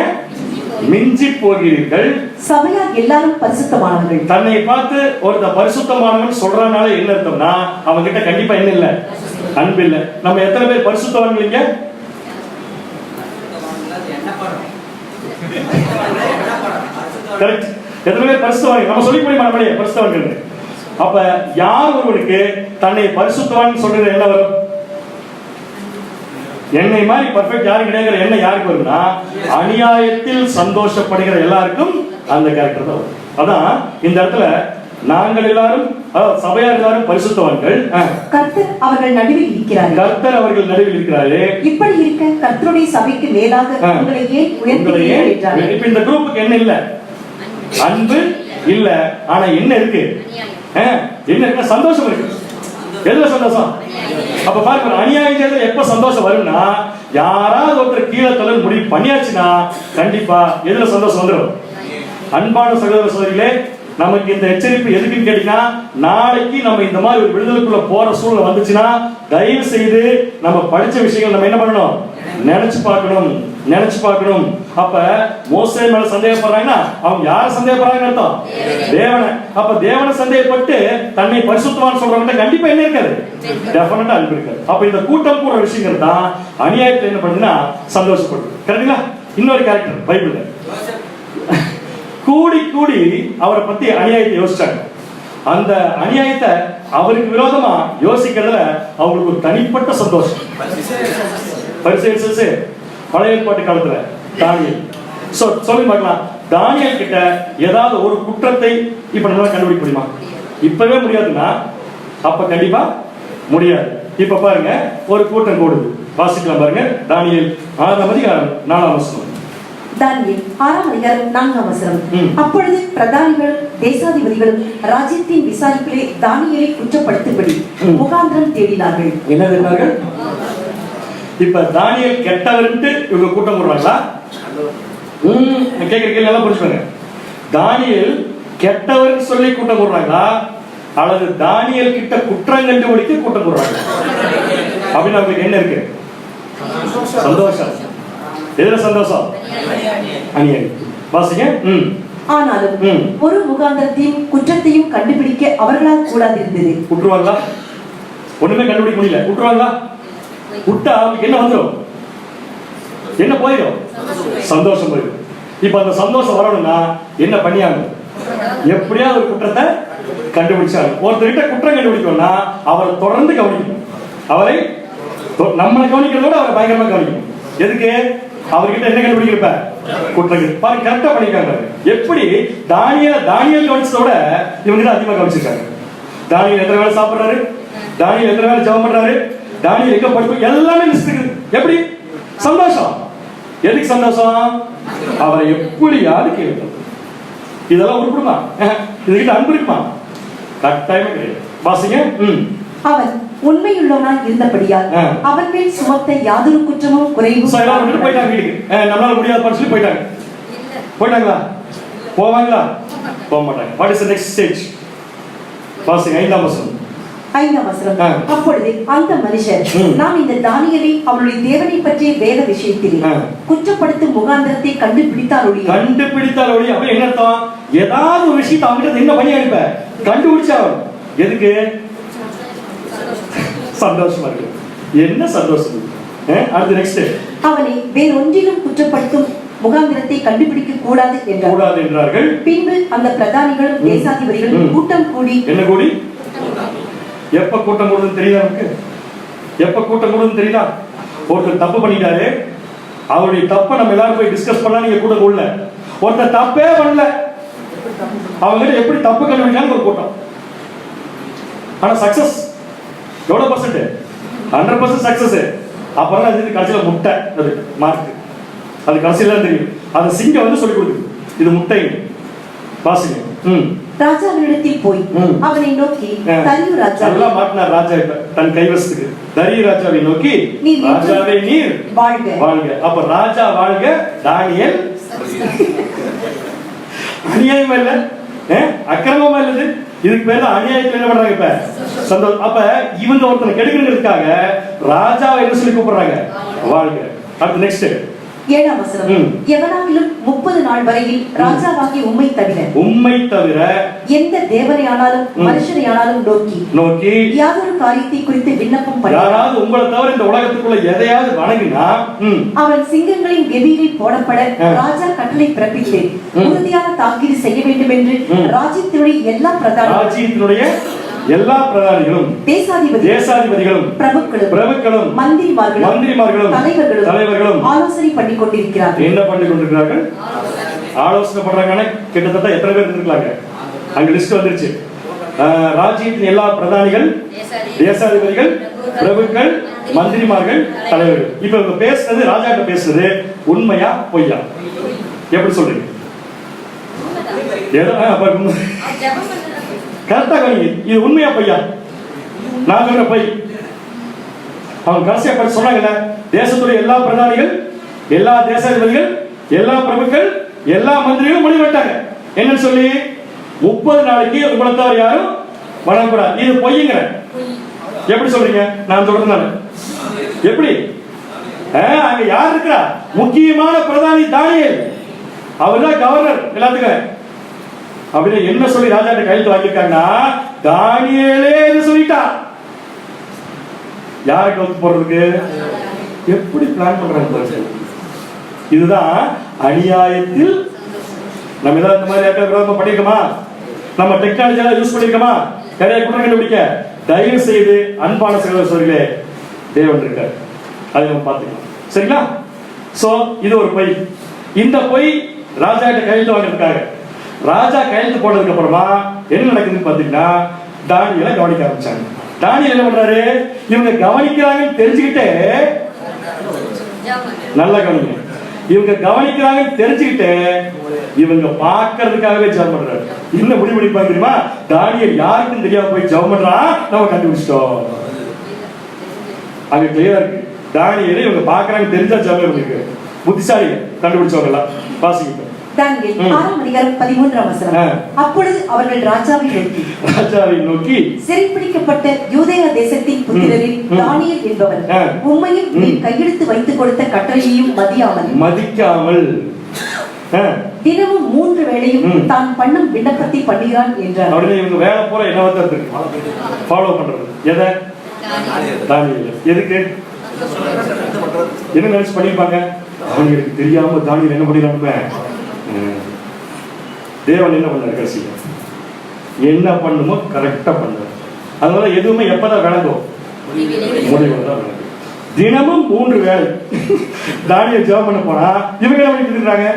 மிஞ்சி போகிறீர்கள். சபையார் எல்லாரும் பரிசுத்தமானவர்கள். தன்னை பார்த்து ஒருத்தர் பரிசுத்தமானவன் சொல்றனால என்ன அர்த்தம்னா அவங்க கிட்ட கண்டிப்பா என்ன இல்ல? அன்பு இல்ல. நம்ம எத்தனை பேர் பரிசுத்தவான்கள் இங்க? கரெக்ட். எத்தனை பேர் பரிசுத்தவான்கள்? நம்ம சொல்லி போய் நம்மளே பரிசுத்தவான்கள். அப்ப யார் ஒருவனுக்கு தன்னை பரிசுத்தவான் சொல்றது என்ன வரும்? என்னை மாதிரி பர்ஃபெக்ட் யாரும் கிடையாது. என்ன யாருக்கு வரும்னா அநியாயத்தில் சந்தோஷப்படுகிற எல்லாருக்கும் அந்த கேரக்டர் தான் வரும். அதான் இந்த இடத்துல நாங்கள் எல்லாரும் சபையார் எல்லாரும் பரிசுத்தவான்கள். கர்த்தர் அவர்கள் நடுவில் இருக்கிறார். கர்த்தர் அவர்கள் நடுவில் இருக்கிறாரே. இப்படி இருக்க கர்த்தருடைய சபைக்கு மேலாக உங்களை ஏன் உயர்த்துகிறீர்கள் என்றார். இப்ப இந்த குரூப்புக்கு என்ன இல்ல? அன்பு இல்ல. ஆனா என்ன இருக்கு? என்ன இருக்கு? சந்தோஷம் இருக்கு. எதுல சந்தோஷம்? அப்ப பாருங்க, அநியாயம் செய்யறது எப்ப சந்தோஷம் வரும்னா, யாராவது ஒருத்தர் கீழே தள்ள முடிவு பண்ணியாச்சுன்னா கண்டிப்பா எதுல சந்தோஷம் வந்துடும். அன்பான சகோதர சகோதரிகளே, நமக்கு இந்த எச்சரிப்பு எதுக்குன்னு கேட்டீங்கன்னா, நாளைக்கு நம்ம இந்த மாதிரி ஒரு விடுதலுக்குள்ள போற சூழ்நிலை வந்துச்சுன்னா தயவு செய்து நம்ம படிச்ச விஷயங்கள் நம்ம என்ன பண்ணணும், நினைச்சு பார்க்கணும். அப்ப மோசே மேல சந்தேகப்படுறாங்கன்னா அவங்க யார சந்தேகப்படுறாங்கன்னு அர்த்தம்? தேவனை. அப்ப தேவனை சந்தேகப்பட்டு தன்னை பரிசுத்தவான் சொல்றவங்க கண்டிப்பா என்ன இருக்காது, டெஃபினட்டா அன்பு இருக்காது. அப்ப இந்த கூட்டம் கூற விஷயங்கள் தான் அநியாயத்தை என்ன பண்ணுதுன்னா சந்தோஷப்படுது. கரெக்டுங்களா? இன்னொரு கேரக்டர் பைபிள்ல கூடி அவரை பத்தி அநியாயத்தை யோசிச்சாங்க. அந்த அநியாயத்தை அவருக்கு விரோதமா யோசிக்கிறதுல அவங்களுக்கு ஒரு தனிப்பட்ட சந்தோஷம். பரிசேயர் பழைய ஏற்பாட்டு காலத்துல தானியேல் சொல்லி பார்க்கலாம். தானியேல் கிட்ட ஏதாவது ஒரு குற்றத்தை இப்ப நம்மளால கண்டுபிடிக்க முடியுமா? இப்பவே முடியாதுன்னா அப்ப கண்டிப்பா முடியாது. இப்ப பாருங்க, ஒரு கூட்டம் கூடுது. வாசிக்கலாம் பாருங்க, தானியேல் 6ஆம் அதிகாரம் 4ஆம் வசனம். தானியேல் 6ஆம் அதிகாரம் 4ஆம் வசனம். அப்பொழுது பிரதானிகளும் தேசாதிபதிகளும் ராஜ்யத்தின் விசாரிப்பிலே தானியேலை குற்றப்படுத்தும்படி முகாந்திரம் தேடினார்கள். என்ன தேடினார்கள்? இப்ப தானியேல் கெட்டவர்ன்ட்டு இவங்க கூட்டம் போடுறாங்களா? கேட்கிற கேள்வி எல்லாம் புரிஞ்சுக்கோங்க. தானியேல் கெட்டவர் சொல்லி கூட்டம் போடுறாங்களா, அல்லது தானியேல் கிட்ட குற்றம் கண்டுபிடிக்க கூட்டம் போடுறாங்க? அப்படின்னு அவங்களுக்கு என்ன இருக்கு? சந்தோஷம். எதுல சந்தோஷம்? அநியாயம். வாசிங்க. ஆனாலும் ஒரு முகாந்திரத்தையும் குற்றத்தையும் கண்டுபிடிக்க அவர்களால் கூடாதிருந்தது. குற்றுவாங்களா? ஒண்ணுமே கண்டுபிடிக்க முடியல. குற்றுவாங்களா? விட்டா அவங்களுக்கு என்ன வந்துடும்? என்ன போயிடும்? சந்தோஷம் போயிடும். இப்ப அந்த சந்தோஷம் வரணும்னா என்ன பண்ணியாங்க? எப்படியாவது ஒரு குற்றத்தை கண்டுபிடிச்சாங்க. ஒருத்தர்கிட்ட குற்றம் கண்டுபிடிக்கணும்னா அவரை தொடர்ந்து கவனிக்கணும். அவரை நம்மளை கவனிக்கிறத விட அவரை பயங்கரமா கவனிக்கணும். எதுக்கு? அவர்கிட்ட என்ன கண்டுபிடிக்கிறப்ப குற்றங்கள் பாருங்க, கரெக்டா பண்ணிருக்காங்க. எப்படி தானியேல் கவனிச்சத விட இவங்க தான் அதிகமா கவனிச்சிருக்காங்க. தானியேல் எத்தனை வேலை சாப்பிடுறாரு, தானியேல் எத்தனை வேலை ஜெபம் பண்றாரு, தானியேல் எங்க படிப்பு, எல்லாமே லிஸ்ட் இருக்குது. எப்படி? சந்தோஷம். எதுக்கு சந்தோஷம்? அவரை எப்படியாவது கேட்கணும். இதெல்லாம் உருப்படுமா? இதுகிட்ட அன்பு இருக்குமா? கட்டாயமே கிடையாது. வாசிங்க. அவன் உண்மையுள்ளவனாய் இருந்தபடியால் அவன் மேல் சுமத்த யாதொரு குற்றமும் குறைவும் போயிட்டாங்க வீட்டுக்கு. நம்மளால முடியாத சொல்லி போயிட்டாங்களா? போவாங்களா? போக மாட்டாங்க. What is the next stage? வாசிங்க 5ஆம் வசனம். 5ஆம் வசனம். அப்பொழுது அந்த மனுஷர், நாம் இந்த தானியேலை அவருடைய தேவனை பற்றிய வேத விஷயத்தில் குற்றப்படுத்தும் முகாந்திரத்தை கண்டுபிடித்தால் ஒழிய அப்ப என்ன அர்த்தம்? ஏதாவது ஒரு விஷயத்தை அவங்க என்ன பண்ணி அனுப்ப கண்டுபிடிச்சா எதுக்கு? சந்தோஷமா இருக்கு. என்ன சந்தோஷம்? அடுத்து நெக்ஸ்ட். அவனை வேறொன்றிலும் குற்றப்படுத்தும் முகாந்திரத்தை கண்டுபிடிக்க கூடாது என்றார்கள். பின்பு அந்த பிரதானிகளும் தேசாதிபதிகளும் கூட்டம் கூடி என்ன கூடி? எப்ப கூட்டம் கூடுதுன்னு தெரியுதா? நமக்கு எப்ப கூட்டம் கூடுதுன்னு தெரியுதா? ஒருத்தர் தப்பு பண்ணிட்டாரு, அவருடைய தப்பை நம்ம எல்லாரும் போய் டிஸ்கஸ் பண்ணா நீங்க கூட்டம் கூடல. ஒருத்தர் தப்பே பண்ணல, அவங்க எப்படி தப்பு கண்டுபிடிச்சாங்க ஒரு கூட்டம். ஆனா சக்சஸ் எவ்வளவு பர்சன்ட்? 100% சக்சஸ். அப்புறம் அது கடைசியில் முட்டை, அது மார்க், அது கடைசியில தெரியும். அது சிங்கம் வந்து சொல்லி கொடுக்குது இது முட்டை. வாசிங்க. ராஜாவினிடத்தில் போய் அவனை நோக்கி, தரியு ராஜா எல்லாம் மாட்டினார் ராஜா தன் கைவசத்துக்கு. தரியு ராஜாவை நோக்கி, ராஜாவே நீர் வாழ்க வாழ்க. அப்ப ராஜா வாழ்க, தானியேல் அநியாயம் இல்ல, அக்கிரமமா இல்லது. இதுக்கு பேர் அநியாயத்துல என்ன பண்றாங்க? இப்ப சந்தோஷம். அப்ப இவங்க ஒருத்தனை கெடுக்கிறதுக்காக ராஜாவை என்ன சொல்லி கூப்பிடுறாங்க? வாழ்க. அடுத்து நெக்ஸ்ட் 7ஆம் வசனம். எவனாகிலும் 30 நாள் வரையில் ராஜாவாகி உம்மை தவிர எந்த தேவனையானாலும் மனுஷனையானாலும் நோக்கி யாதொரு காரியத்தை குறித்து விண்ணப்பம் பண்ண, யாராவது உங்களை தவிர இந்த உலகத்துக்குள்ள எதையாவது வணங்கினா அவன் சிங்கங்களின் கெபியில் போடப்பட ராஜா கட்டளை பிறப்பித்து உறுதியான தாக்கீது செய்ய வேண்டும் என்று ராஜ்யத்தினுடைய எல்லா பிரதானிகளும் தேசாதிபதிகளும் பிரபுக்களும் மந்திரிமார்களும் தலைவர்களும் ஆலோசனை பண்ணி கொண்டிருக்கிறார்கள். என்ன பண்ணி கொண்டிருக்கிறார்கள்? ஆலோசனை பண்றாங்க. கிட்டத்தட்ட எத்தனை பேர் இருந்திருக்காங்க? அங்க லிஸ்ட் வந்துருச்சு. ராஜ்யத்தின் எல்லா பிரதானிகள், தேசாதிபதிகள், பிரபுக்கள், மந்திரிமார்கள், தலைவர்கள். இப்ப இவங்க பேசுறது, ராஜா கிட்ட பேசுறது உண்மையா பொய்யா? எப்படி சொல்றீங்க? கரெக்டா கவனிங்க. இது உண்மையா பொய்யா? நான் சொல்ற பொய். அவங்க கடைசியா படிச்சு சொன்னாங்கல்ல, தேசத்துடைய எல்லா பிரதானிகள், எல்லா தேசாதிபதிகள், எல்லா பிரபுக்கள், எல்லா மந்திரிகளும் முடிவெட்டாங்க என்னன்னு சொல்லி 30 நாளைக்கு உங்களை தவிர யாரும் வணங்கக்கூடாது. இது பொய்யுங்க. எப்படி சொல்றீங்க? நான் சொல்றேன். எப்படி? அங்க யார் இருக்கிறா? முக்கியமான பிரதானி தானியேல். அவர்தான் கவர்னர் எல்லாத்துக்கும். அப்படின்னு என்ன சொல்லி ராஜாட்ட கையெழுத்து வாங்கியிருக்காங்கன்னா, தானியேலே சொல்லிட்டா. யாருக்கு வந்து போறதுக்கு எப்படி பிளான் பண்றாங்க? இதுதான் அநியாயத்தில். நம்ம ஏதாவது இந்த மாதிரி விரோதமா பண்ணிருக்கோமா? நம்ம டெக்னாலஜி எல்லாம் யூஸ் பண்ணிருக்கோமா? நிறைய குற்றம் கண்டுபிடிக்க. தயவு செய்து அன்பான சகோதரர்களே, தேவன் இருக்கார், அதை நம்ம பார்த்துக்கலாம். சரிங்களா? சோ இது ஒரு பொய். இந்த பொய் ராஜா கிட்ட கையெழுத்து வாங்கிருக்காங்க. ராஜா கையெழுத்து போட்டதுக்கு அப்புறமா என்ன நடக்குதுன்னு பாத்தீங்கன்னா, தானியேலை கவனிக்க ஆரம்பிச்சாங்க. தானியேல் என்ன பண்றாரு? இவங்க கவனிக்கிறாங்கன்னு தெரிஞ்சுக்கிட்டே, நல்லா கவனிங்க, இவங்க கவனிக்கிறாங்கன்னு தெரிஞ்சுக்கிட்டு இவங்க பார்க்கறதுக்காகவே ஜெபம் பண்றாரு. என்ன முடிவு பண்ணிப்பாங்க தெரியுமா? தானியேல் யாருக்கும் தெரியாம போய் ஜெபம் பண்றான், நம்ம கண்டுபிடிச்சிட்டோம். அங்க கிளியரா இருக்கு. தானியேலை இவங்க பார்க்கறாங்க தெரிஞ்சா ஜெபம் பண்ணிருக்கு. புத்திசாலி கண்டுபிடிச்சவங்க எல்லாம் வாசிங்க. தானியேல் 6:13 அப்பொழுது அவர்கள் ராஜாவை நோக்கி சிறைப்பிடிக்கப்பட்ட யூதேயா தேசத்தின் புத்திரரில் தானியேல் என்பவர் உம்மையும் நீர் கையெழுத்து வைத்துக் கொடுத்த கட்டளையையும் மதிக்காமல் தினமும் 3 வேளையும் தான் பண்ணும் விண்ணப்பத்தை பண்ணுகிறான் என்றார். அவருடைய இவங்க வேலை போல என்னவா இருக்கு? ஃபாலோ பண்றது எதை? தானியேல். எதுக்கு? என்ன நினைச்சு பண்ணிருப்பாங்க? அவங்களுக்கு தெரியாம தானியேல் என்ன பண்ணிருக்காங்க? தேவன் என்ன பண்ணாரு? கடைசியா என்ன பண்ணுமோ கரெக்டா பண்ணாரு. அதனால எதுவுமே எப்பதான் விளங்கும்? முடிவு தான் விளங்கும். தினமும் 3 வேளை தானியேல் ஜெபம் பண்ண போனா இவங்க என்ன பண்ணிட்டு இருக்காங்க?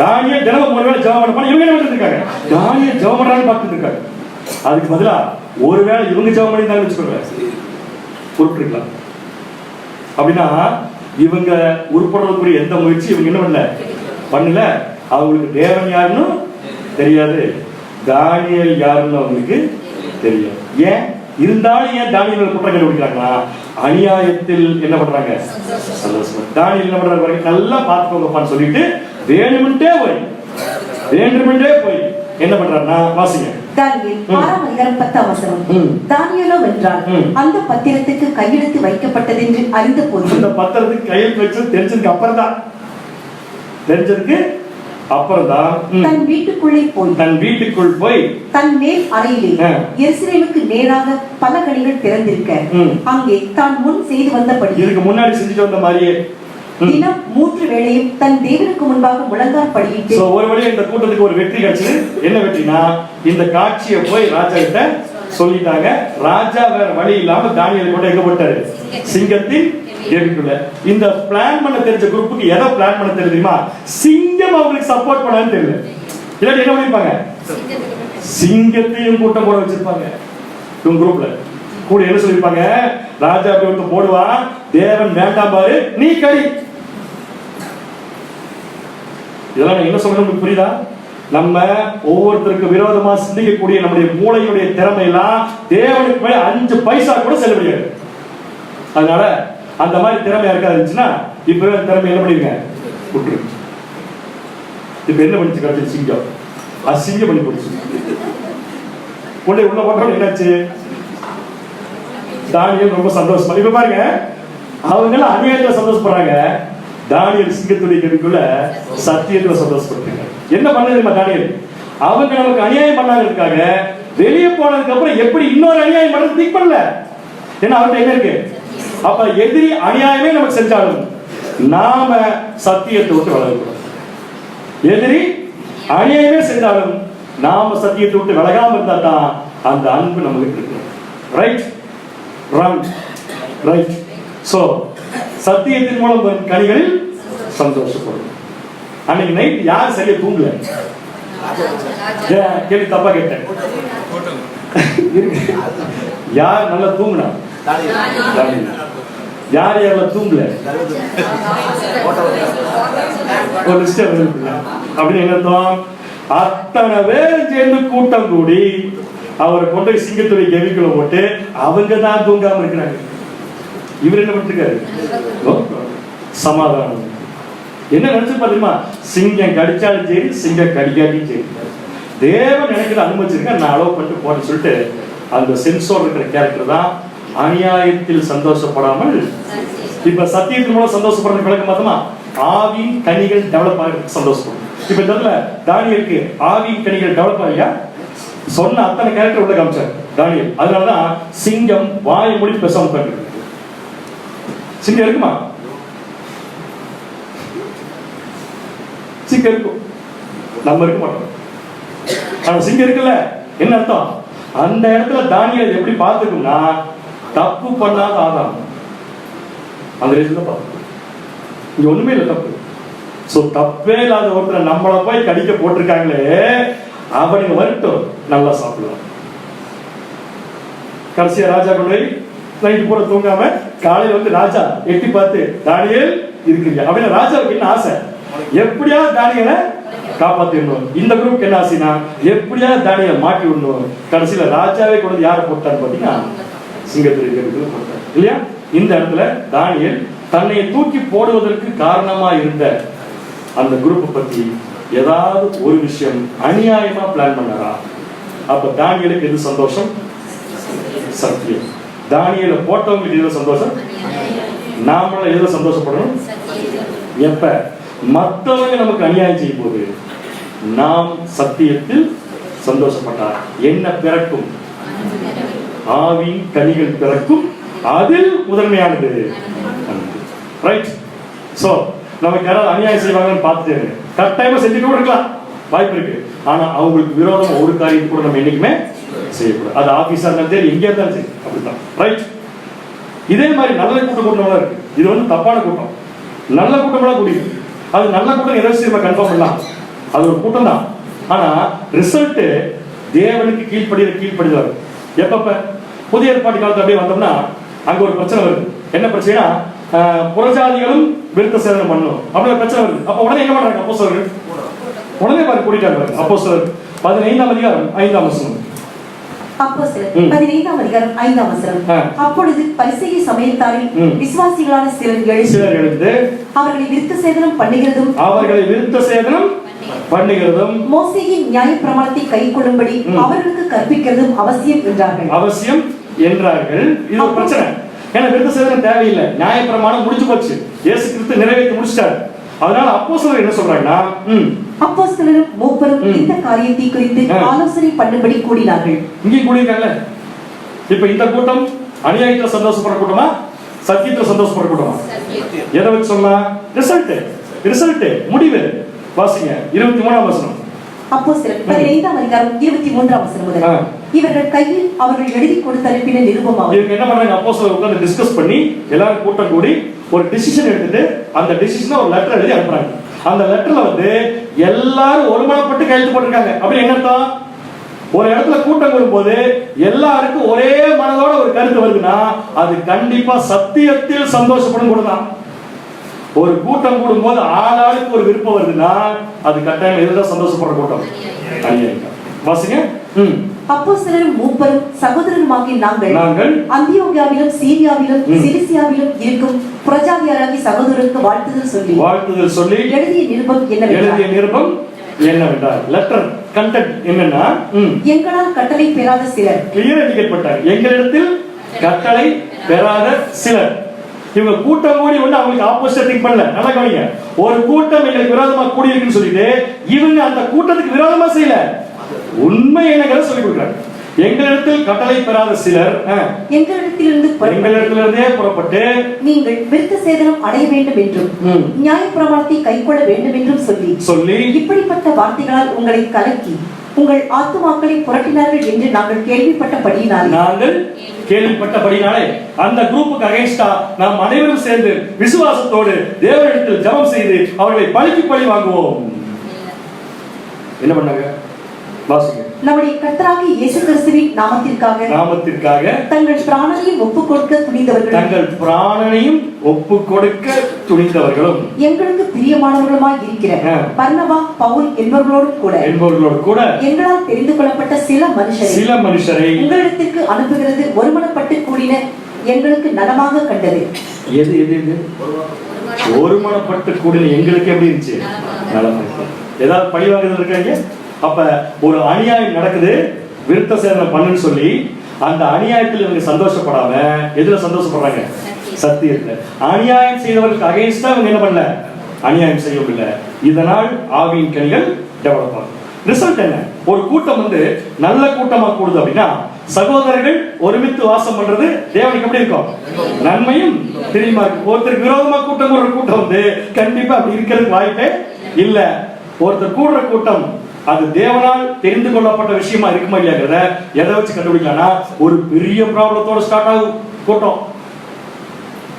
தானியேல் தினமும் 3 வேளை ஜெபம் பண்ண போனா இவங்க என்ன பண்ணிட்டு இருக்காங்க? தானியேல் ஜெபம் பண்றான்னு பார்த்துட்டு இருக்காங்க. அதுக்கு பதிலா ஒரு வேளை இவங்க ஜெபம் பண்ணிட்டாங்கன்னு வச்சுக்கோங்க, உருப்பிட்டுருக்கலாம். அப்படின்னா இவங்க உருப்படுறதுக்குரிய எந்த முயற்சி இவங்க என்ன பண்ணல. அவங்களுக்கு தேவன் யாருன்னு தெரியாது, தானியேல் யாருன்னு அவங்களுக்கு தெரியும். ஏன் இருந்தாலும் ஏன் தானியேல் குற்றம் கண்டுபிடிக்கிறாங்களா? அநியாயத்தில் என்ன பண்றாங்க? தானியேல் என்ன பண்றாங்க? நல்லா பார்த்துக்கோங்கப்பான்னு சொல்லிட்டு வேணுமென்றே போய் என்ன பண்றாருன்னா, வாசிங்க. தானியேல் 6:10 தானியேலோ வென்றான். அந்த பத்திரத்துக்கு கையெழுத்து வைக்கப்பட்டதென்று அறிந்த போது, அந்த பத்திரத்துக்கு கையெழுத்து வச்சது தெரிஞ்சதுக்கு அப்புறம் தான் தன் வீட்டுக்குள் போய் தன் மேல் அறையிலே எருசலேமுக்கு நேராக பல கனிகள் திறந்திருக்க அங்கே தான் முன் செய்து வந்தபடி, இதுக்கு முன்னாடி செஞ்சுட்டு வந்த மாதிரியே தினம் 3 வேளையும் தன் தேவனுக்கு முன்பாக முழங்கால் படியிட்டு. ஒரு வழியா இந்த கூட்டத்துக்கு ஒரு வெற்றி கிடைச்சது. என்ன வெற்றினா, இந்த காட்சியை போய் ராஜா கிட்ட சொல்லிட்டாங்க. ராஜா வேற வழி இல்லாம தானியேல் கூட எங்க போட்டாரு? சிங்கத்தின் கேபிக்குள்ள. இந்த பிளான் பண்ண தெரிஞ்ச குரூப்புக்கு எதை பிளான் பண்ண தெரியுமா? சிங்கம் அவங்களுக்கு சப்போர்ட் பண்ணான்னு தெரியல. இல்லாட்டி என்ன பண்ணிருப்பாங்க? சிங்கத்தையும் கூட்டம் போட வச்சிருப்பாங்க. இவங்க குரூப்ல கூட என்ன சொல்லிருப்பாங்க? ராஜா அப்படி வந்து போடுவான், தேவன் வேண்டாம் பாரு, நீ கடி. இதெல்லாம் என்ன சொல்லணும் புரியுதா? நம்ம ஒவ்வொருத்தருக்கு விரோதமா சிந்திக்கக்கூடிய நம்முடைய மூளையுடைய திறமை எல்லாம் தேவனுக்கு மேல 5 பைசா கூட செல்ல முடியாது. அதனால அந்த மாதிரி திறமை யாருக்கா இருந்துச்சுன்னா இப்பவே அந்த திறமை என்ன பண்ணிருங்க, விட்டுரு. இப்ப என்ன பண்ணிச்சு? கிடைச்சது சிங்கம். அசிங்கம் பண்ணி போடுச்சு. உள்ள போட்டோம். என்னாச்சு? தானியேல் ரொம்ப சந்தோஷமா. இப்ப பாருங்க, அவங்க எல்லாம் அநியாயத்துல சந்தோஷப்படுறாங்க. தானியேல் சிங்கத்துடைய கேள்விக்குள்ள சத்தியத்துல சந்தோஷப்படுறாங்க. என்ன பண்ணது தானியேல்? அவங்க நமக்கு அநியாயம் பண்ணாங்கிறதுக்காக வெளியே போனதுக்கு அப்புறம் எப்படி இன்னொரு அநியாயம் பண்றது திங்க் பண்ணல. ஏன்னா அவர்கிட்ட என்ன இருக்கு? அப்ப எதிரி அநியாயமே நமக்கு செஞ்சாலும் நாம சத்தியத்தை விட்டு விலகக்கூடாது. எதிரி அநியாயமே செஞ்சாலும் நாம சத்தியத்தை விட்டு விலகாம இருந்தா தான் அந்த அன்பு நமக்கு இருக்கு. ரைட்? ரைட். சோ சத்தியத்தின் மூலம் வரும் கனிகளில் சந்தோஷப்படும். அன்னைக்கு நைட் யார் சரியா தூங்கல? கேள்வி தப்பா கேட்டேன். யார் நல்லா தூங்குனா? யார் யாரெல்லாம் தூங்கல? ஒரு லிஸ்ட் அப்படின்னு என்ன அர்த்தம்? அத்தனை பேர் சேர்ந்து கூட்டம் கூடி அவரை கொண்டு போய் சிங்கத்துறை கெவிக்குள்ள போட்டு அவங்க தான் தூங்காம இருக்கிறாங்க. இவர் என்ன பண்ணிருக்காரு? சமாதானம். என்ன நினைச்சு பாத்தீங்கன்னா, சிங்கம் கடிச்சாலும் சரி, சிங்கம் கடிக்காட்டியும் சரி, தேவன் நினைக்கிற அனுமதிச்சிருக்கேன், நான் அலோவ் பண்ணிட்டு போறேன்னு சொல்லிட்டு அந்த சென்சோர் இருக்கிற கேரக்டர் தான் அநியாயத்தில் சந்தோஷப்படாமல் இப்ப சத்தியத்தின் மூலம் சந்தோஷப்படுற விளக்கம் பார்த்தோமா, ஆவின் கனிகள் டெவலப் ஆக சந்தோஷப்படும். இப்ப இந்த இடத்துல தானியலுக்கு ஆவின் கனிகள் டெவலப் ஆகியா சொன்ன அத்தனை கேரக்டர் உள்ள காமிச்சார் தானியல். அதனாலதான் சிங்கம் வாயை மூடி பேசாம உட்கார்ந்து. சிங்கம் இருக்குமா? சிங்கம் இருக்கும், நம்ம இருக்க மாட்டோம். ஆனா சிங்கம் இருக்குல்ல, என்ன அர்த்தம்? அந்த இடத்துல தானியல் எப்படி பார்த்துக்கும்னா, தப்பு பண்ணாத ஆதாரம் அந்த ரேஞ்சில் பார்த்துக்கும். இங்க ஒண்ணுமே இல்லை தப்பு. சோ தப்பே இல்லாத ஒருத்தரை நம்மளை போய் கடிக்க போட்டிருக்காங்களே, அவனுக்கு வரட்டும், நல்லா சாப்பிடுவான். கடைசியா ராஜா கொண்டு போய் நைட்டு பூரா தூங்காம காலையில வந்து ராஜா எட்டி பார்த்து, தானியேல் இருக்கிறீங்க அப்படின்னு. ராஜாவுக்கு என்ன ஆசை? எப்படியாவது தானியலை காப்பாத்திடணும். இந்த குரூப் என்ன ஆசைனா, எப்படியாவது தானியலை மாட்டி விடணும். கடைசியில ராஜாவே கொண்டு யாரை போட்டான்னு பாத்தீங்கன்னா, சிங்கத்திற்கு போட்டார் இல்லையா? இந்த இடத்துல தானியேல் தன்னை தூக்கி போடுவதற்கு காரணமா இருந்த அந்த குரூப் பத்தி ஏதாவது ஒரு விஷயம் அநியாயமா பிளான் பண்ணாரா? அப்ப தானியலுக்கு எது சந்தோஷம்? சத்தியம். தானியேல போட்டவங்களுக்கு எது சந்தோஷம்? நாமள எதுல சந்தோஷப்படணும்? எப்ப மற்றவங்க நமக்கு அநியாயம் செய்யும் போது நாம் சத்தியத்தில் சந்தோஷப்பட்டார் என்ன பிறக்கும்? ஆவின் கனிகள் பிறக்கும், அதில் முதன்மையானது. ரைட். சோ நமக்கு யாராவது அநியாயம் செய்வாங்கன்னு பார்த்துட்டு கட்டாயமா செஞ்சுட்டு கூட இருக்கலாம், வாய்ப்பு இருக்கு. ஆனா அவங்களுக்கு விரோதம் ஒரு காரியத்தை கூட நம்ம என்னைக்குமே செய்யக்கூடாது. அது ஆபீஸா இருந்தாலும் சரி, எங்க இருந்தாலும் சரி, அப்படித்தான். ரைட். இதே மாதிரி நல்ல கூட்டம் இருக்கு. இது வந்து தப்பான கூட்டம். நல்ல கூட்டமெல்லாம் கூடியிருக்கு. அது நல்ல கூட்டம் எதை கன்ஃபார்ம் பண்ணலாம், அது ஒரு கூட்டம் தான். ஆனா ரிசல்ட் தேவனுக்கு கீழ்ப்படிதான். எப்பப்ப புதிய ஏற்பாட்டு காலத்துல அப்படியே வந்தோம்னா அங்க ஒரு பிரச்சனை வருது. என்ன பிரச்சனைனா, புறஜாதிகளும் விருத்த சேதனம் பண்ணும் அப்படி ஒரு பிரச்சனை வருது. அப்ப உடனே என்ன பண்றாங்க அப்போஸ்தலர்கள்? உடனே பாரு கூட்டிட்டாங்க. அப்போஸ்தலர் 15ஆம் அதிகாரம் 5ஆம் வசனம். அப்போஸ்தலர் 15ஆம் அதிகாரம் 5ஆம் வசனம். அப்பொழுது பரிசேய சமயத்தாரில் விசுவாசிகளான சிலர் எழுந்து அவர்களை விருத்த சேதனம் பண்ணுகிறதும் மோசேயின் நியாயப்பிரமாணத்தை கைக்கொள்ளும்படி அவர்களுக்கு கற்பிக்கிறதும் அவசியம் என்றார்கள். இது ஒரு பிரச்சனை. ஏன்னா விருத்த சேதனம் தேவையில்லை, நியாயப்பிரமாணம் முடிஞ்சு போச்சு, இயேசு கிறிஸ்து நிறைவேற்றி முடிச்சிட்டார். அதனால அப்போஸ்தலர் என்ன சொல்றாங்கன்னா, அப்போஸ்தலரும் மூப்பரும் இந்த காரியத்தை குறித்து ஆலோசனை பண்ணும்படி கூடினார்கள். இங்கே கூடியிருக்காங்கல்ல. இப்ப இந்த கூட்டம் அநியாயத்துல சந்தோஷப்படுற கூட்டமா, சத்தியத்துல சந்தோஷப்படுற கூட்டமா? எதை வச்சு சொல்லலாம்? ரிசல்ட் முடிவு. வாசிங்க 23ஆம் வசனம். அப்போஸ்தலர் 15ஆம் அதிகாரம் 23ஆம் வசனம் முதல். இவர்கள் கையில் அவர்கள் எழுதி கொடுத்த அனுப்பின நிருபமாகும். இவங்க என்ன பண்றாங்க? அப்போஸ்தலர் உட்கார்ந்து டிஸ்கஸ் பண்ணி எல்லாரும் கூட்டம் கூடி ஒரு டிசிஷன் எடுத்துட்டு அந்த டிசிஷனை ஒரு லெட்டர் எழுதி அனுப்புறாங்க. அந்த லெட்டர்ல வந்து எல்லாரும் ஒருமனப்பட்டு கையெழுத்து போட்டிருக்காங்க. அப்படி என்ன அர்த்தம்? ஒரு இடத்துல கூட்டம் வரும்போது எல்லாருக்கும் ஒரே மனதோட ஒரு கருத்து வருதுன்னா அது கண்டிப்பா சத்தியத்தில் சந்தோஷப்படும் கூட தான். ஒரு கூட்டம் கூடும் போது ஆளாளுக்கு ஒரு விருப்பம் வருதுன்னா அது கட்டாயம் எதுதான் சந்தோஷப்படுற கூட்டம்? அநியாயம். வாசிங்க. அப்போஸ்தலரும் மூப்பரும் சகோதரருமாகிய நாங்கள் அந்தியோகியாவிலும் சீரியாவிலும் சிலிசியாவிலும் இருக்கும் புறஜாதியாராகிய சகோதரருக்கு வாழ்த்துதல் சொல்லி எழுதிய நிருபம் என்னவென்றால் லெட்டர் கண்டென்ட் என்னன்னா, எங்களால் கட்டளை பெறாத சிலர் கிளியர் எடிக்கப்பட்டார். எங்களிடத்தில் கட்டளை பெறாத சிலர். இவங்க கூட்டம் கூடி வந்து அவங்களுக்கு ஆப்போசிட் திங்க் பண்ணல. நல்லா கவனிங்க. ஒரு கூட்டம் எங்களுக்கு விரோதமா கூடி இருக்குன்னு சொல்லிட்டு இவங்க அந்த கூட்டத்துக்கு விரோதமா செய்யல, உண்மை என்னங்கிறத சொல்லி கொடுக்குறாங்க. எங்களிடத்தில் கட்டளை பெறாத சிலர் எங்களிடத்திலிருந்தே புறப்பட்டு நீங்கள் விருத்த சேதனம் அடைய வேண்டும் என்றும் நியாயப்பிரமாணத்தை கைக்கொள்ள வேண்டும் என்றும் சொல்லி இப்படிப்பட்ட வார்த்தைகளால் உங்களை கலக்கி உங்கள் ஆத்துமாக்களை புரட்டினார்கள் என்று நாங்கள் கேள்விப்பட்டபடினாலே அந்த குரூப்புக்கு அகைன்ஸ்டா நாம் அனைவரும் சேர்ந்து விசுவாசத்தோடு தேவனிடத்தில் ஜெபம் செய்து அவர்களை பழிக்கு பழி வாங்குவோம். என்ன பண்ணாங்க? வாசிங்க. நம்முடைய கர்த்தராகிய இயேசு கிறிஸ்துவின் நாமத்திற்காக தங்கள் பிராணனையும் ஒப்புக்கொடுக்க துணிந்தவர்களும் எங்களுக்கு பிரியமானவர்களுமாய் இருக்கிற பர்னபா, பவுல் என்பவர்களோடு கூட எங்களால் தெரிந்து கொள்ளப்பட்ட சில மனுஷரை உங்களிடத்திற்கு அனுப்புகிறது ஒருமனப்பட்டு கூடின எங்களுக்கு நலமாக கண்டது. எது எது எது ஒருமனப்பட்டு கூடின எங்களுக்கு எப்படி இருந்துச்சு? நலமா இருக்கு. ஏதாவது பழிவாங்குதல் இருக்காங்க? அப்ப ஒரு அநியாயம் நடக்குது, விருத்த சேதனம் பண்ணுன்னு சொல்லி அந்த அநியாயத்தில் இவங்க சந்தோஷப்படாம எதுல சந்தோஷப்படுறாங்க? சத்தியத்துல. அநியாயம் செய்தவர்களுக்கு அகைன்ஸ்டா அவங்க என்ன பண்ணல? அநியாயம் செய்யவும் இல்லை. இதனால் ஆவியின் கனிகள் டெவலப் ஆகும். ரிசல்ட் என்ன? ஒரு கூட்டம் நல்ல கூட்டமா கூடுது அப்படின்னா சகோதரர்கள் ஒருமித்து வாசம் பண்றது தேவனுக்கு எப்படி இருக்கும்? நன்மையும் தெரியுமா இருக்கும். ஒருத்தருக்கு விரோதமா கூட்டம் கூடுற கூட்டம் கண்டிப்பா அப்படி இருக்கிறதுக்கு வாய்ப்பே இல்ல. ஒருத்தர் கூடுற கூட்டம் அது தேவனால் தெரிந்து கொள்ளப்பட்ட விஷயமா இருக்குமா இல்லையாங்கிறத எதை வச்சு கண்டுபிடிக்கலாம்னா ஒரு பெரிய ப்ராப்ளத்தோட ஸ்டார்ட் ஆகும்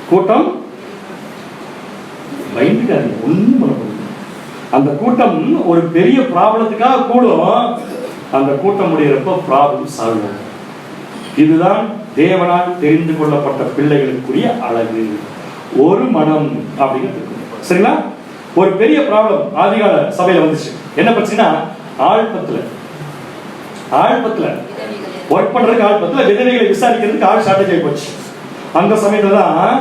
கூட்டம் பயந்துக்காது ஒண்ணும் பண்ண முடியும். அந்த கூட்டம் ஒரு பெரிய ப்ராப்ளத்துக்காக கூடும். அந்த கூட்டம் முடிகிறப்ப ப்ராப்ளம் சால்வ் ஆகும். இதுதான் தேவனால் தெரிந்து கொள்ளப்பட்ட பிள்ளைகளுக்குரிய அழகு. ஒரு மனம் அப்படிங்கிறது. சரிங்களா? ஒரு பெரிய ப்ராப்ளம் ஆதிகால சபையில வந்துச்சு. என்ன பிரச்சனைனா ஆழ்பத்துல ஒர்க் பண்றதுக்கு ஆழ்பத்துல விதவைகளை விசாரிக்கிறதுக்கு ஆள் ஷார்டேஜ் ஆகி போச்சு. அந்த சமயத்துல தான்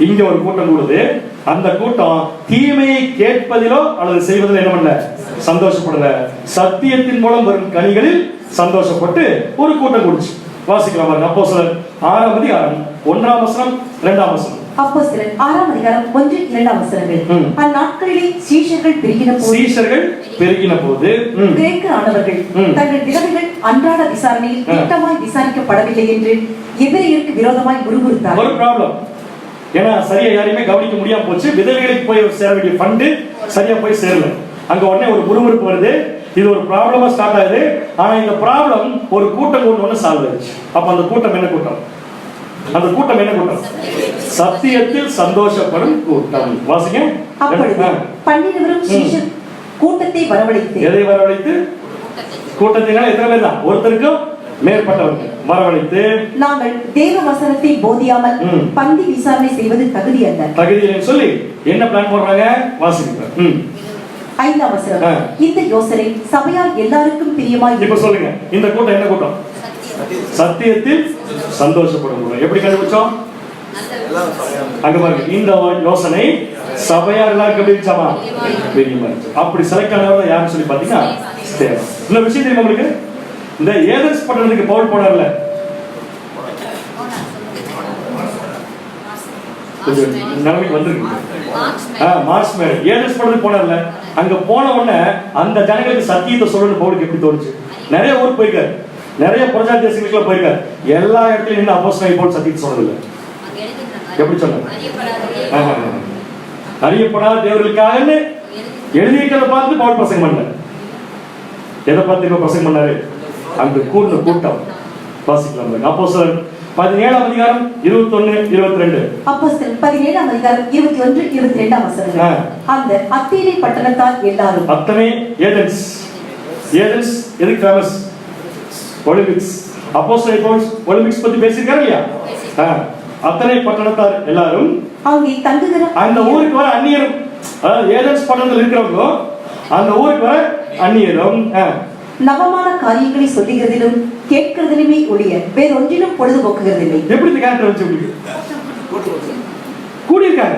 இங்க ஒரு கூட்டம் கூடுது. அந்த கூட்டம் தீமையை கேட்பதிலோ அல்லது செய்வதிலோ என்ன பண்ணல? சந்தோஷப்படல. சத்தியத்தின் மூலம் வரும் கனிகளில் சந்தோஷப்பட்டு ஒரு கூட்டம் கூடுச்சு. வாசிக்கலாம் பாருங்க. அப்போஸ்தலர் 6ஆம் அதிகாரம் 1ஆம் வசனம் 2ஆம் வசனம். அப்போஸ்தலர் 6ஆம் அதிகாரம் 1, 2ஆம் வசனங்கள். அந்நாட்களிலே சீஷர்கள் பெருகின போது கிரேக்க ஆனவர்கள் தங்கள் விதவைகள் அன்றாட விசாரணையில் திட்டமாய் விசாரிக்கப்படவில்லை என்று எபிரேயருக்கு விரோதமாய் முறுமுறுத்தார்கள். ஒரு ப்ராப்ளம். ஏன்னா சரியா யாரையுமே கவனிக்க முடியாம போச்சு. விதவைகளுக்கு போய் சேர வேண்டிய ஃபண்டு சரியா போய் சேரல. அங்க உடனே ஒரு முறுமுறுப்பு வருது. இது ஒரு ப்ராப்ளமா ஸ்டார்ட் ஆகுது. ஆனா இந்த ப்ராப்ளம் ஒரு கூட்டம் ஒண்ணு சால்வ் ஆயிடுச்சு. அப்ப அந்த கூட்டம் என்ன கூட்டம்? அந்த கூட்டம் என்ன கூட்டம்? சத்தியத்தில் சந்தோஷப்படும் கூட்டம். வாசிங்க. அப்பொழுது 12 சீஷர் கூட்டத்தை வரவழைத்து. எதை வரவழைத்து? கூட்டத்தினால எத்தனை பேர் தான்? ஒருத்தருக்கும் மேற்பட்டவர்கள் வரவழைத்து நாங்கள் தேவ வசனத்தை போதியாமல் பந்தி விசாரணை செய்வது தகுதி அல்ல சொல்லி என்ன பிளான் போடுறாங்க? வாசிங்க. 5ஆம் வசனம். இந்த யோசனை சபையால் எல்லாருக்கும் பிரியமாய். இப்ப சொல்லுங்க, இந்த கூட்டம் என்ன கூட்டம்? சத்தியத்தில் சந்தோஷப்படும் கூட்டம். எப்படி கண்டுபிடிச்சோம்? அங்க பாருங்க. இந்த யோசனை சபையார் எல்லாருக்கும் எப்படி இருந்துச்சாமா? பிரியமா இருந்துச்சு. அப்படி செலக்ட் ஆனவங்க யாருன்னு சொல்லி பாத்தீங்கன்னா ஸ்தேவான். இன்னொரு விஷயம் தெரியுமா உங்களுக்கு? இந்த ஏதென்ஸ் பட்டணத்துக்கு பவுல் போனார்ல, கொஞ்சம் நிலைமைக்கு வந்திருக்கு. மார்ச் மேல் ஏதென்ஸ் பட்டணத்துக்கு போனார்ல, அங்க போன உடனே அந்த ஜனங்களுக்கு சத்தியத்தை சொல்லணும்னு பவுலுக்கு எப்படி தோணுச்சு? நிறைய ஊருக்கு போயிருக்காரு, நிறைய புறஜாதி தேசங்களுக்குள்ள போயிருக்காரு. எல்லா இடத்துலயும் என்ன அப்போஸ்தலனாகிய பவுல் சத்தியத்தை சொன்னதில்லை. எப்படி சொன்னார்? அறியப்படாத தேவர்களுக்காக எழுதியிருக்கிறத பார்த்து பவுல் பிரசங்கம் பண்ணார். எதை பார்த்து இப்ப பிரசங்கம் பண்ணாரு? அங்கு கூடின கூட்டம். வாசிக்கலாம். அப்போஸ்தலர் 17ஆம் அதிகாரம் 21, 22. அப்போஸ்தலர் 17ஆம் அதிகாரம் 21, 22ஆம் வசனங்கள். அந்த அத்தேனே பட்டணத்தார் எல்லாரும். அத்தனை ஏதென்ஸ் எதுக்கு ஃபேமஸ்? ஒலிம்பிக்ஸ். அப்போஸ்தலர் பவுல் ஒலிம்பிக்ஸ் பத்தி பேசியிருக்காரு இல்லையா? அத்தனை பட்டணத்தார் எல்லாரும் அங்கே தங்குகிற அந்த ஊருக்கு வர அந்நியரும், ஏதென்ஸ் பட்டணத்தில் இருக்கிறவங்க அந்த ஊருக்கு வர அந்நியரும் நவமான காரியங்களை சொல்லுகிறதிலும் கேட்கிறதிலுமே ஒழிய வேற ஒன்றிலும் பொழுதுபோக்குகிறதில்லை. எப்படி இந்த கேரக்டர் வச்சு கூடியிருக்காங்க?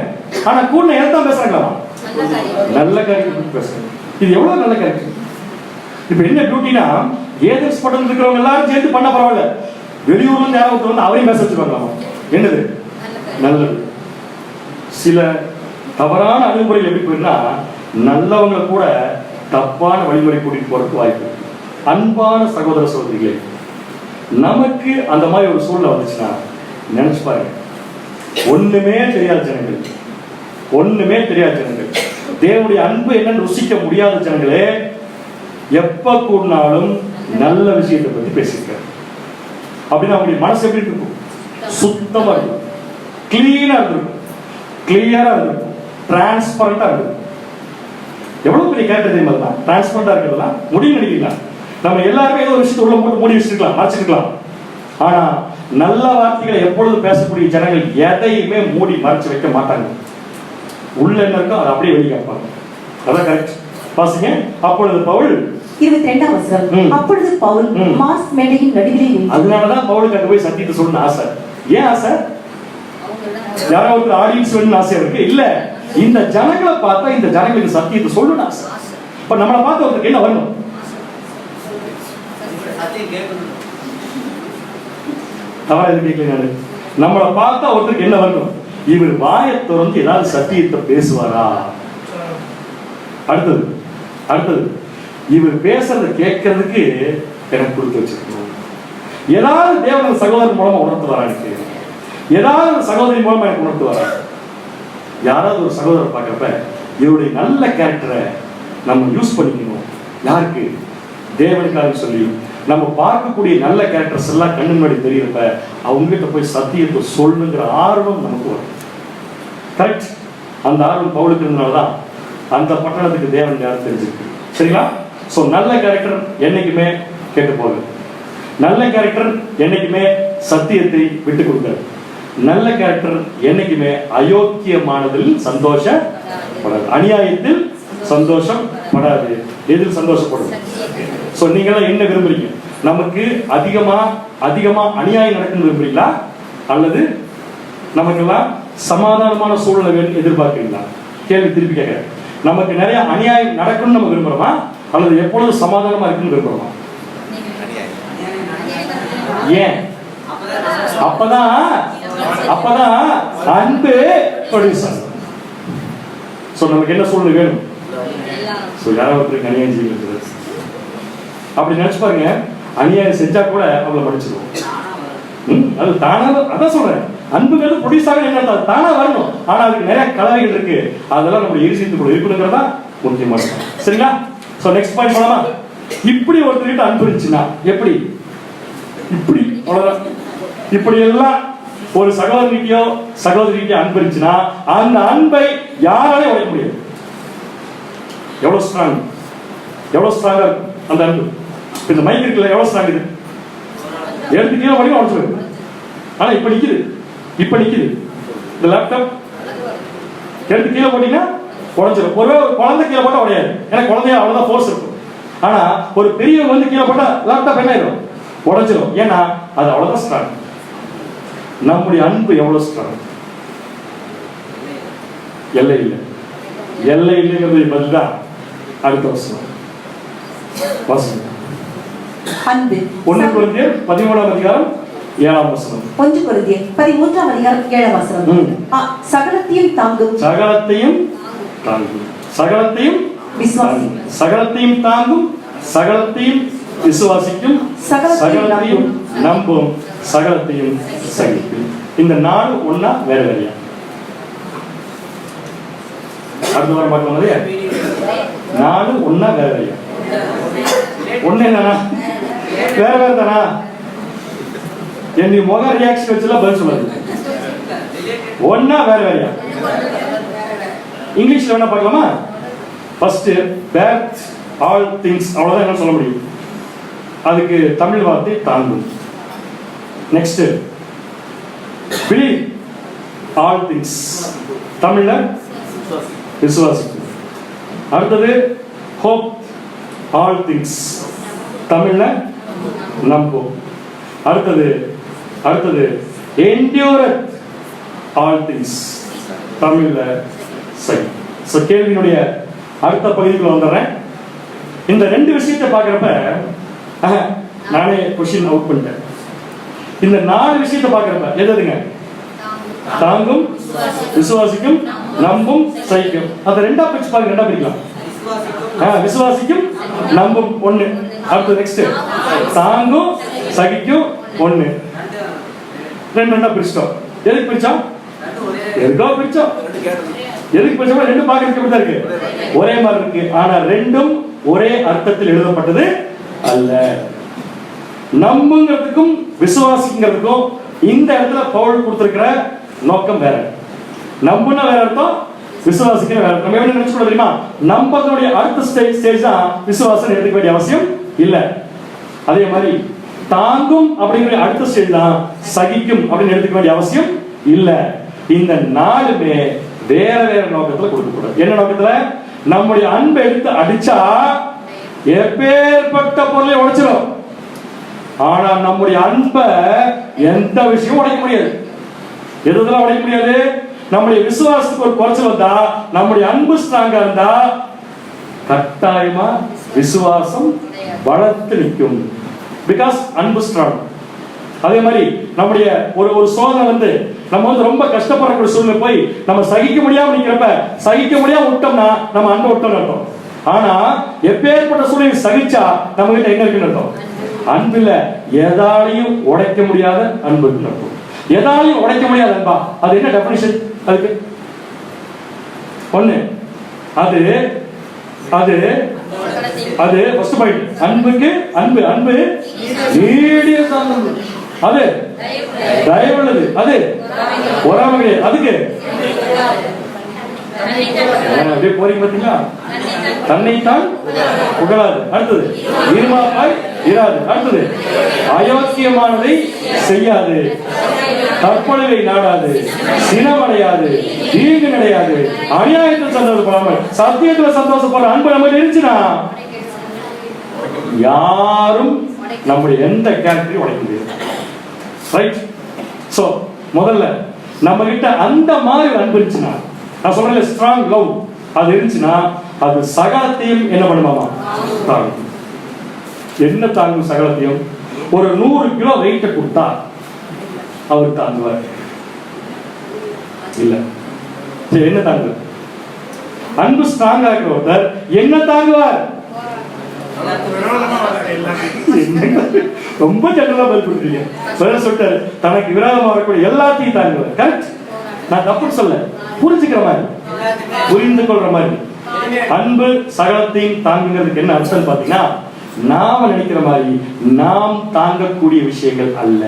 ஆனா கூடின எல்லாம் பேசுறாங்களா? நல்ல காரியம் பேசுறாங்க. இது எவ்வளவு நல்ல காரியம். இப்ப என்ன டியூட்டினா, ஏதென்ஸ் பட்டணத்தில் இருக்கிறவங்க எல்லாரும் சேர்ந்து பண்ண பரவாயில்ல, வெளியூர்ல இருந்து யாராவது வந்து அவரையும் பேச வச்சுருவாங்களாமா. என்னது நல்லது. சில தவறான அணுகுமுறையில் எப்படி போயிருந்தா நல்லவங்க கூட தப்பான வழிமுறை கூட்டிட்டு போறதுக்கு வாய்ப்பு. அன்பான சகோதர சகோதரிகளே, நமக்கு அந்த மாதிரி ஒரு சூழ்நிலை வந்துச்சுன்னா நினைச்சு பாருங்க. ஒண்ணுமே தெரியாத ஜனங்கள், தேவனுடைய அன்பு என்னன்னு ருசிக்க முடியாத ஜனங்களே எப்ப கூடினாலும் நல்ல விஷயத்தை பத்தி பேசியிருக்காரு. அப்படின்னா அவங்களுடைய மனசு எப்படி இருக்கும்? சுத்தமா இருக்கும், கிளீனா இருக்கும், கிளியரா இருக்கும், டிரான்ஸ்பரண்டா இருக்கும். எவ்வளவு பெரிய கேரக்டர் தெரியுமா? டிரான்ஸ்பரண்டா இருக்கிறதுலாம் முடிவு நினைக்கலாம். நம்ம எல்லாருமே ஏதோ ஒரு விஷயத்தை உள்ள போட்டு மூடி வச்சிருக்கலாம், மறைச்சிருக்கலாம். ஆனா நல்ல வார்த்தைகளை எப்பொழுதும் பேசக்கூடிய ஜனங்கள் எதையுமே மூடி மறைச்சு வைக்க மாட்டாங்க. உள்ள என்ன இருக்கோ அதை அப்படியே வெளியே காப்பாங்க. அதான் கரெக்ட். பாருங்க, அப்பொழுது பவுல் 22ஆம் வசனம். அப்பொழுது பவுல் மாஸ் மேடையின் நடுவிலே நின்று. அதனாலதான் பவுலுக்கு அங்க போய் சத்தியத்தை சொல்லணும்னு ஆசை. ஏன் ஆசை? யாராவது ஆடியன்ஸ் வேணும்னு ஆசை இருக்கு இல்ல, இந்த ஜனங்களை பார்த்தா இந்த ஜனங்களுக்கு சத்தியத்தை சொல்லணும்னு ஆசை. இப்ப நம்மளை பார்த்து ஒருத்தருக்கு என்ன வரணும்? தவறா எது கேட்கல. நம்மளை பார்த்தா ஒருத்தருக்கு என்ன வரணும்? இவர் வாயை திறந்து ஏதாவது சத்தியத்தை பேசுவாரா? அடுத்தது அடுத்தது இவர் பேசுறத கேட்கறதுக்கு எனக்கு கொடுத்து வச்சிருக்கணும். ஏதாவது தேவன் சகோதரன் மூலமா உணர்த்து வரா, எனக்கு ஏதாவது சகோதரி மூலமா எனக்கு உணர்த்து வரா. யாராவது ஒரு சகோதரர் பார்க்கறப்ப இவருடைய நல்ல கேரக்டரை நம்ம யூஸ் பண்ணிக்கணும். யாருக்கு? தேவனுக்காக சொல்லி நம்ம பார்க்கக்கூடிய நல்ல கேரக்டர்ஸ் எல்லாம் கண்ணு முன்னாடி தெரியறப்ப அவங்ககிட்ட போய் சத்தியத்தை சொல்லணுங்கிற ஆர்வம் நமக்கு வரும். கரெக்ட். அந்த ஆர்வம் பவுலுக்கு இருந்தனால்தான் அந்த பட்டணத்துக்கு தேவன் யாரும் தெரிஞ்சிருக்கு. சரிங்களா? ஸோ நல்ல கேரக்டர் என்னைக்குமே கேட்டு போகுது. நல்ல கேரக்டர் என்னைக்குமே சத்தியத்தை விட்டு கொடுக்காது. நல்ல கேரக்டர் என்னைக்குமே அயோக்கியமானதில் சந்தோஷப்படாது, அநியாயத்தில் சந்தோஷப்படாது. எதில் சந்தோஷப்படும்? ஸோ நீங்களாம் என்ன விரும்புறீங்க? நமக்கு அதிகமா அநியாயம் நடக்குன்னு விரும்புறீங்களா, அல்லது நமக்கெல்லாம் சமாதானமான சூழ்நிலை வேணும் எதிர்பார்க்கிறீங்களா? கேள்வி திருப்பி கேட்கிறேன். நமக்கு நிறைய அநியாயம் நடக்கும்னு நம்ம விரும்புறோமா, அல்லது எப்பொழுதும் சமாதானமா இருக்குன்னு விரும்புறோமா? ஏன்? அப்பதான் அன்பு ப்ரொடியூசர். சோ நமக்கு என்ன சூழ்நிலை வேணும்? சோ யாராவது அநியாயம் செய்யுங்க அப்படி நினைச்சு பாருங்க. அநியாயம் செஞ்சா கூட அவளை படிச்சிருவோம். அது தானா, அதான் சொல்றேன், அன்புங்கிறது ப்ரொடியூஸ் ஆக என்ன தானா வரணும். ஆனா அதுக்கு நிறைய கலவைகள் இருக்கு, அதெல்லாம் நம்ம எரிசித்து கூட இருக்கணுங்கிறதா முக்கியமானது. சரிங்களா? சோ நெக்ஸ்ட் பாயிண்ட் போலாமா? இப்படி ஒருத்தர்கிட்ட அன்பு இருந்துச்சுன்னா எப்படி? இப்படி அவ்வளவுதான். இப்படி எல்லாம் ஒரு சகோதரிக்கோ சகோதரிக்கோ அன்பு இருந்துச்சுன்னா அந்த அன்பை யாராலையும் உடைக்க முடியாது. எவ்வளவு ஸ்ட்ராங்கா இருக்கும் அந்த அன்பு. இந்த மைக் இருக்குல்ல, எவ்வளவு ஸ்ட்ராங் இது? எடுத்து கீழே பண்ணி உடச்சிருக்கு. ஆனா இப்ப நிக்குது. இந்த லேப்டாப் எடுத்து கீழே போட்டீங்கன்னா உடஞ்சிடும். ஒருவே ஒரு குழந்தை கீழே போட்டா உடையாது, ஏன்னா குழந்தைய அவ்வளவுதான் ஃபோர்ஸ் இருக்கும். ஆனா ஒரு பெரியவங்க வந்து கீழே போட்டா லேப்டாப் என்ன ஆயிடும்? உடஞ்சிடும். ஏன்னா அது அவ்வளவுதான் ஸ்ட்ராங். நம்முடைய அன்பு எவ்வளவு ஸ்ட்ராங்? எல்லை இல்லைங்கிறது பதில்தான் அடுத்த வருஷம் வாசனம். அன்பு 1 கொரிந்தியர் 13ஆம் அதிகாரம் 7ஆம் வசனம். 1 கொரிந்தியர் 13ஆம் அதிகாரம் 7ஆம் வசனம். சகலத்தையும் தாங்கும், சகலத்தையும் விசுவாசிக்கும், சகலத்தையும் நம்பும், சகலத்தையும் சகிக்கும். இந்த 4 ஒண்ணா வேற வேறையா? அடுத்த வாரம் பார்க்கலாம். 4 ஒண்ணா வேற வேறையா? ஒண்ணு என்னன்னா வேற தானா? என் முக ரியாக்ஷன் வச்சுலாம் பதில் சொல்லாது. ஒண்ணா வேற வேறையா? இங்கிலீஷ்ல வேணா பார்க்கலாமா? ஃபர்ஸ்ட் பேர்த் ஆல் திங்ஸ், அவ்வளவுதான் என்ன சொல்ல முடியும். அதுக்கு தமிழ் வார்த்தை தாங்கும். நெக்ஸ்ட் பிலீவ் ஆல் திங்ஸ், தமிழ்ல விசுவாசிக்கும். அடுத்தது ஹோப் ஆல் திங்ஸ், தமிழ்ல நம்பும். அடுத்தது endureth ஆல் திங்ஸ், தமிழ்ல சரி. சோ கேள்வியினுடைய அடுத்த பகுதிக்குள்ள வந்துடுறேன். இந்த 2 விஷயத்தை பார்க்கறப்ப நானே கொஸ்டின் அவுட் பண்ணிட்டேன். இந்த 4 விஷயத்தை பார்க்கறப்ப எதுங்க? தாங்கும், விசுவாசிக்கும், நம்பும், சகிக்கும். அத ரெண்டா பிரிச்சு பாருங்க. ரெண்டா பிரிக்கலாம். விசுவாசிக்கும், நம்பும் 1. அடுத்து நெக்ஸ்ட் தாங்கும், சகிக்கும் 1. ரெண்டா பிரிச்சோம். எதுக்கு பிரிச்சோம்? எதுக்கு பிரிச்சோம்? ரெண்டு பார்க்கறதுக்கு எப்படி இருக்கு? ஒரே மாதிரி இருக்கு. ஆனா ரெண்டும் ஒரே அர்த்தத்தில் எழுதப்பட்டது அல்ல. நம்புங்கிறதுக்கும் விசுவாசிக்கிறதுக்கும் இந்த இடத்துல பவுல் கொடுத்திருக்கிற நோக்கம் வேற. நம்புனா வேற அர்த்தம், விசுவாசிக்கிற வேற. நம்ம என்ன நினைச்சுக்கணும் தெரியுமா? நம்பதோடைய அடுத்த ஸ்டேஜ் தான் விசுவாசம் எடுத்துக்க வேண்டிய அவசியம் இல்ல. அதே மாதிரி தாங்கும் அப்படிங்கிற அடுத்த ஸ்டேஜ் தான் சகிக்கும் அப்படின்னு எடுத்துக்க வேண்டிய அவசியம் இல்ல. இந்த 4மே வேற வேற நோக்கத்துல கொடுக்கக்கூடாது. என்ன நோக்கத்துல? நம்முடைய அன்பை எடுத்து அடிச்சா எப்பேற்பட்ட பொருளை உடைச்சிடும். ஆனா நம்முடைய அன்பை எந்த விஷயமும் உடைக்க முடியாது. எதுலாம் உடைக்க முடியாது? நம்முடைய விசுவாசத்துக்கு ஒரு குறைச்சல் வந்தா, நம்முடைய அன்பு ஸ்ட்ராங்கா இருந்தா கட்டாயமா விசுவாசம் வளர்த்து நிற்கும். பிகாஸ் அன்பு ஸ்ட்ராங். அதே மாதிரி நம்முடைய ஒரு சோதனை வந்து நம்ம வந்து ரொம்ப கஷ்டப்படக்கூடிய சூழ்நிலை போய் நம்ம சகிக்க முடியாம நிக்கிறப்ப, சகிக்க முடியாம விட்டோம்னா நம்ம அன்பை விட்டோம்னு அர்த்தம். ஆனா எப்பேற்பட்ட சூழ்நிலை சகிச்சா நம்ம கிட்ட என்ன இருக்குன்னு அர்த்தம்? அன்பு இல்ல, எதாலையும் உடைக்க முடியாத அன்பு இருக்குன்னு அர்த்தம். எதாலையும் உடைக்க முடியாத அன்பா, அது என்ன டெஃபினிஷன்? அதுக்கு ஒண்ணு, அது அது அது ஃபர்ஸ்ட் பாயிண்ட். அன்புக்கு அன்பு அன்பு நீடியஸ் அன்பு, அது தயவுள்ளது, அது பொறாமை, அதுக்கு அப்படியே போறீங்க பாத்தீங்களா? தன்னைத்தான் புகழாது, அடுத்தது இருமாப்பாய் இராது, அடுத்தது அயோக்கியமானதை செய்யாது, தற்பொழுவை நாடாது, சினமடையாது, தீங்கு கிடையாது, அநியாயத்தில் சந்தோஷப்படாமல் சத்தியத்துல சந்தோஷப்படுற அன்பு நம்ம இருந்துச்சுன்னா யாரும் நம்முடைய எந்த கேரக்டரையும் உடைக்க முடியாது. ரைட்? சோ முதல்ல நம்ம கிட்ட அந்த மாதிரி அன்பு இருந்துச்சுன்னா, நான் சொல்றேன் ஸ்ட்ராங் லவ், அது இருந்துச்சுன்னா அது சகலத்தையும் என்ன பண்ணுமாமா? தாங்கும். என்ன தாங்கும்? சகலத்தையும். ஒரு 100 கிலோ வெயிட்ட கொடுத்தா அவர் தாங்குவார் இல்ல? என்ன தாங்குவார்? அன்பு ஸ்ட்ராங்கா இருக்கிற ஒருத்தர் என்ன தாங்குவார்? ரொம்ப ஜெனரலா பதில் கொடுக்குறீங்க. சொல்லிட்டாரு, தனக்கு விரோதமா வரக்கூடிய எல்லாத்தையும் தாங்குவார். கரெக்ட்? நான் தப்பு சொல்ல, புரிஞ்சுக்கிற மாதிரி, புரிந்து கொள்ற மாதிரி. அன்பு சகலத்தையும் தாங்குங்கிறதுக்கு என்ன அர்த்தம் பாத்தீங்கன்னா, நாம நினைக்கிற மாதிரி நாம் தாங்கக்கூடிய விஷயங்கள் அல்ல,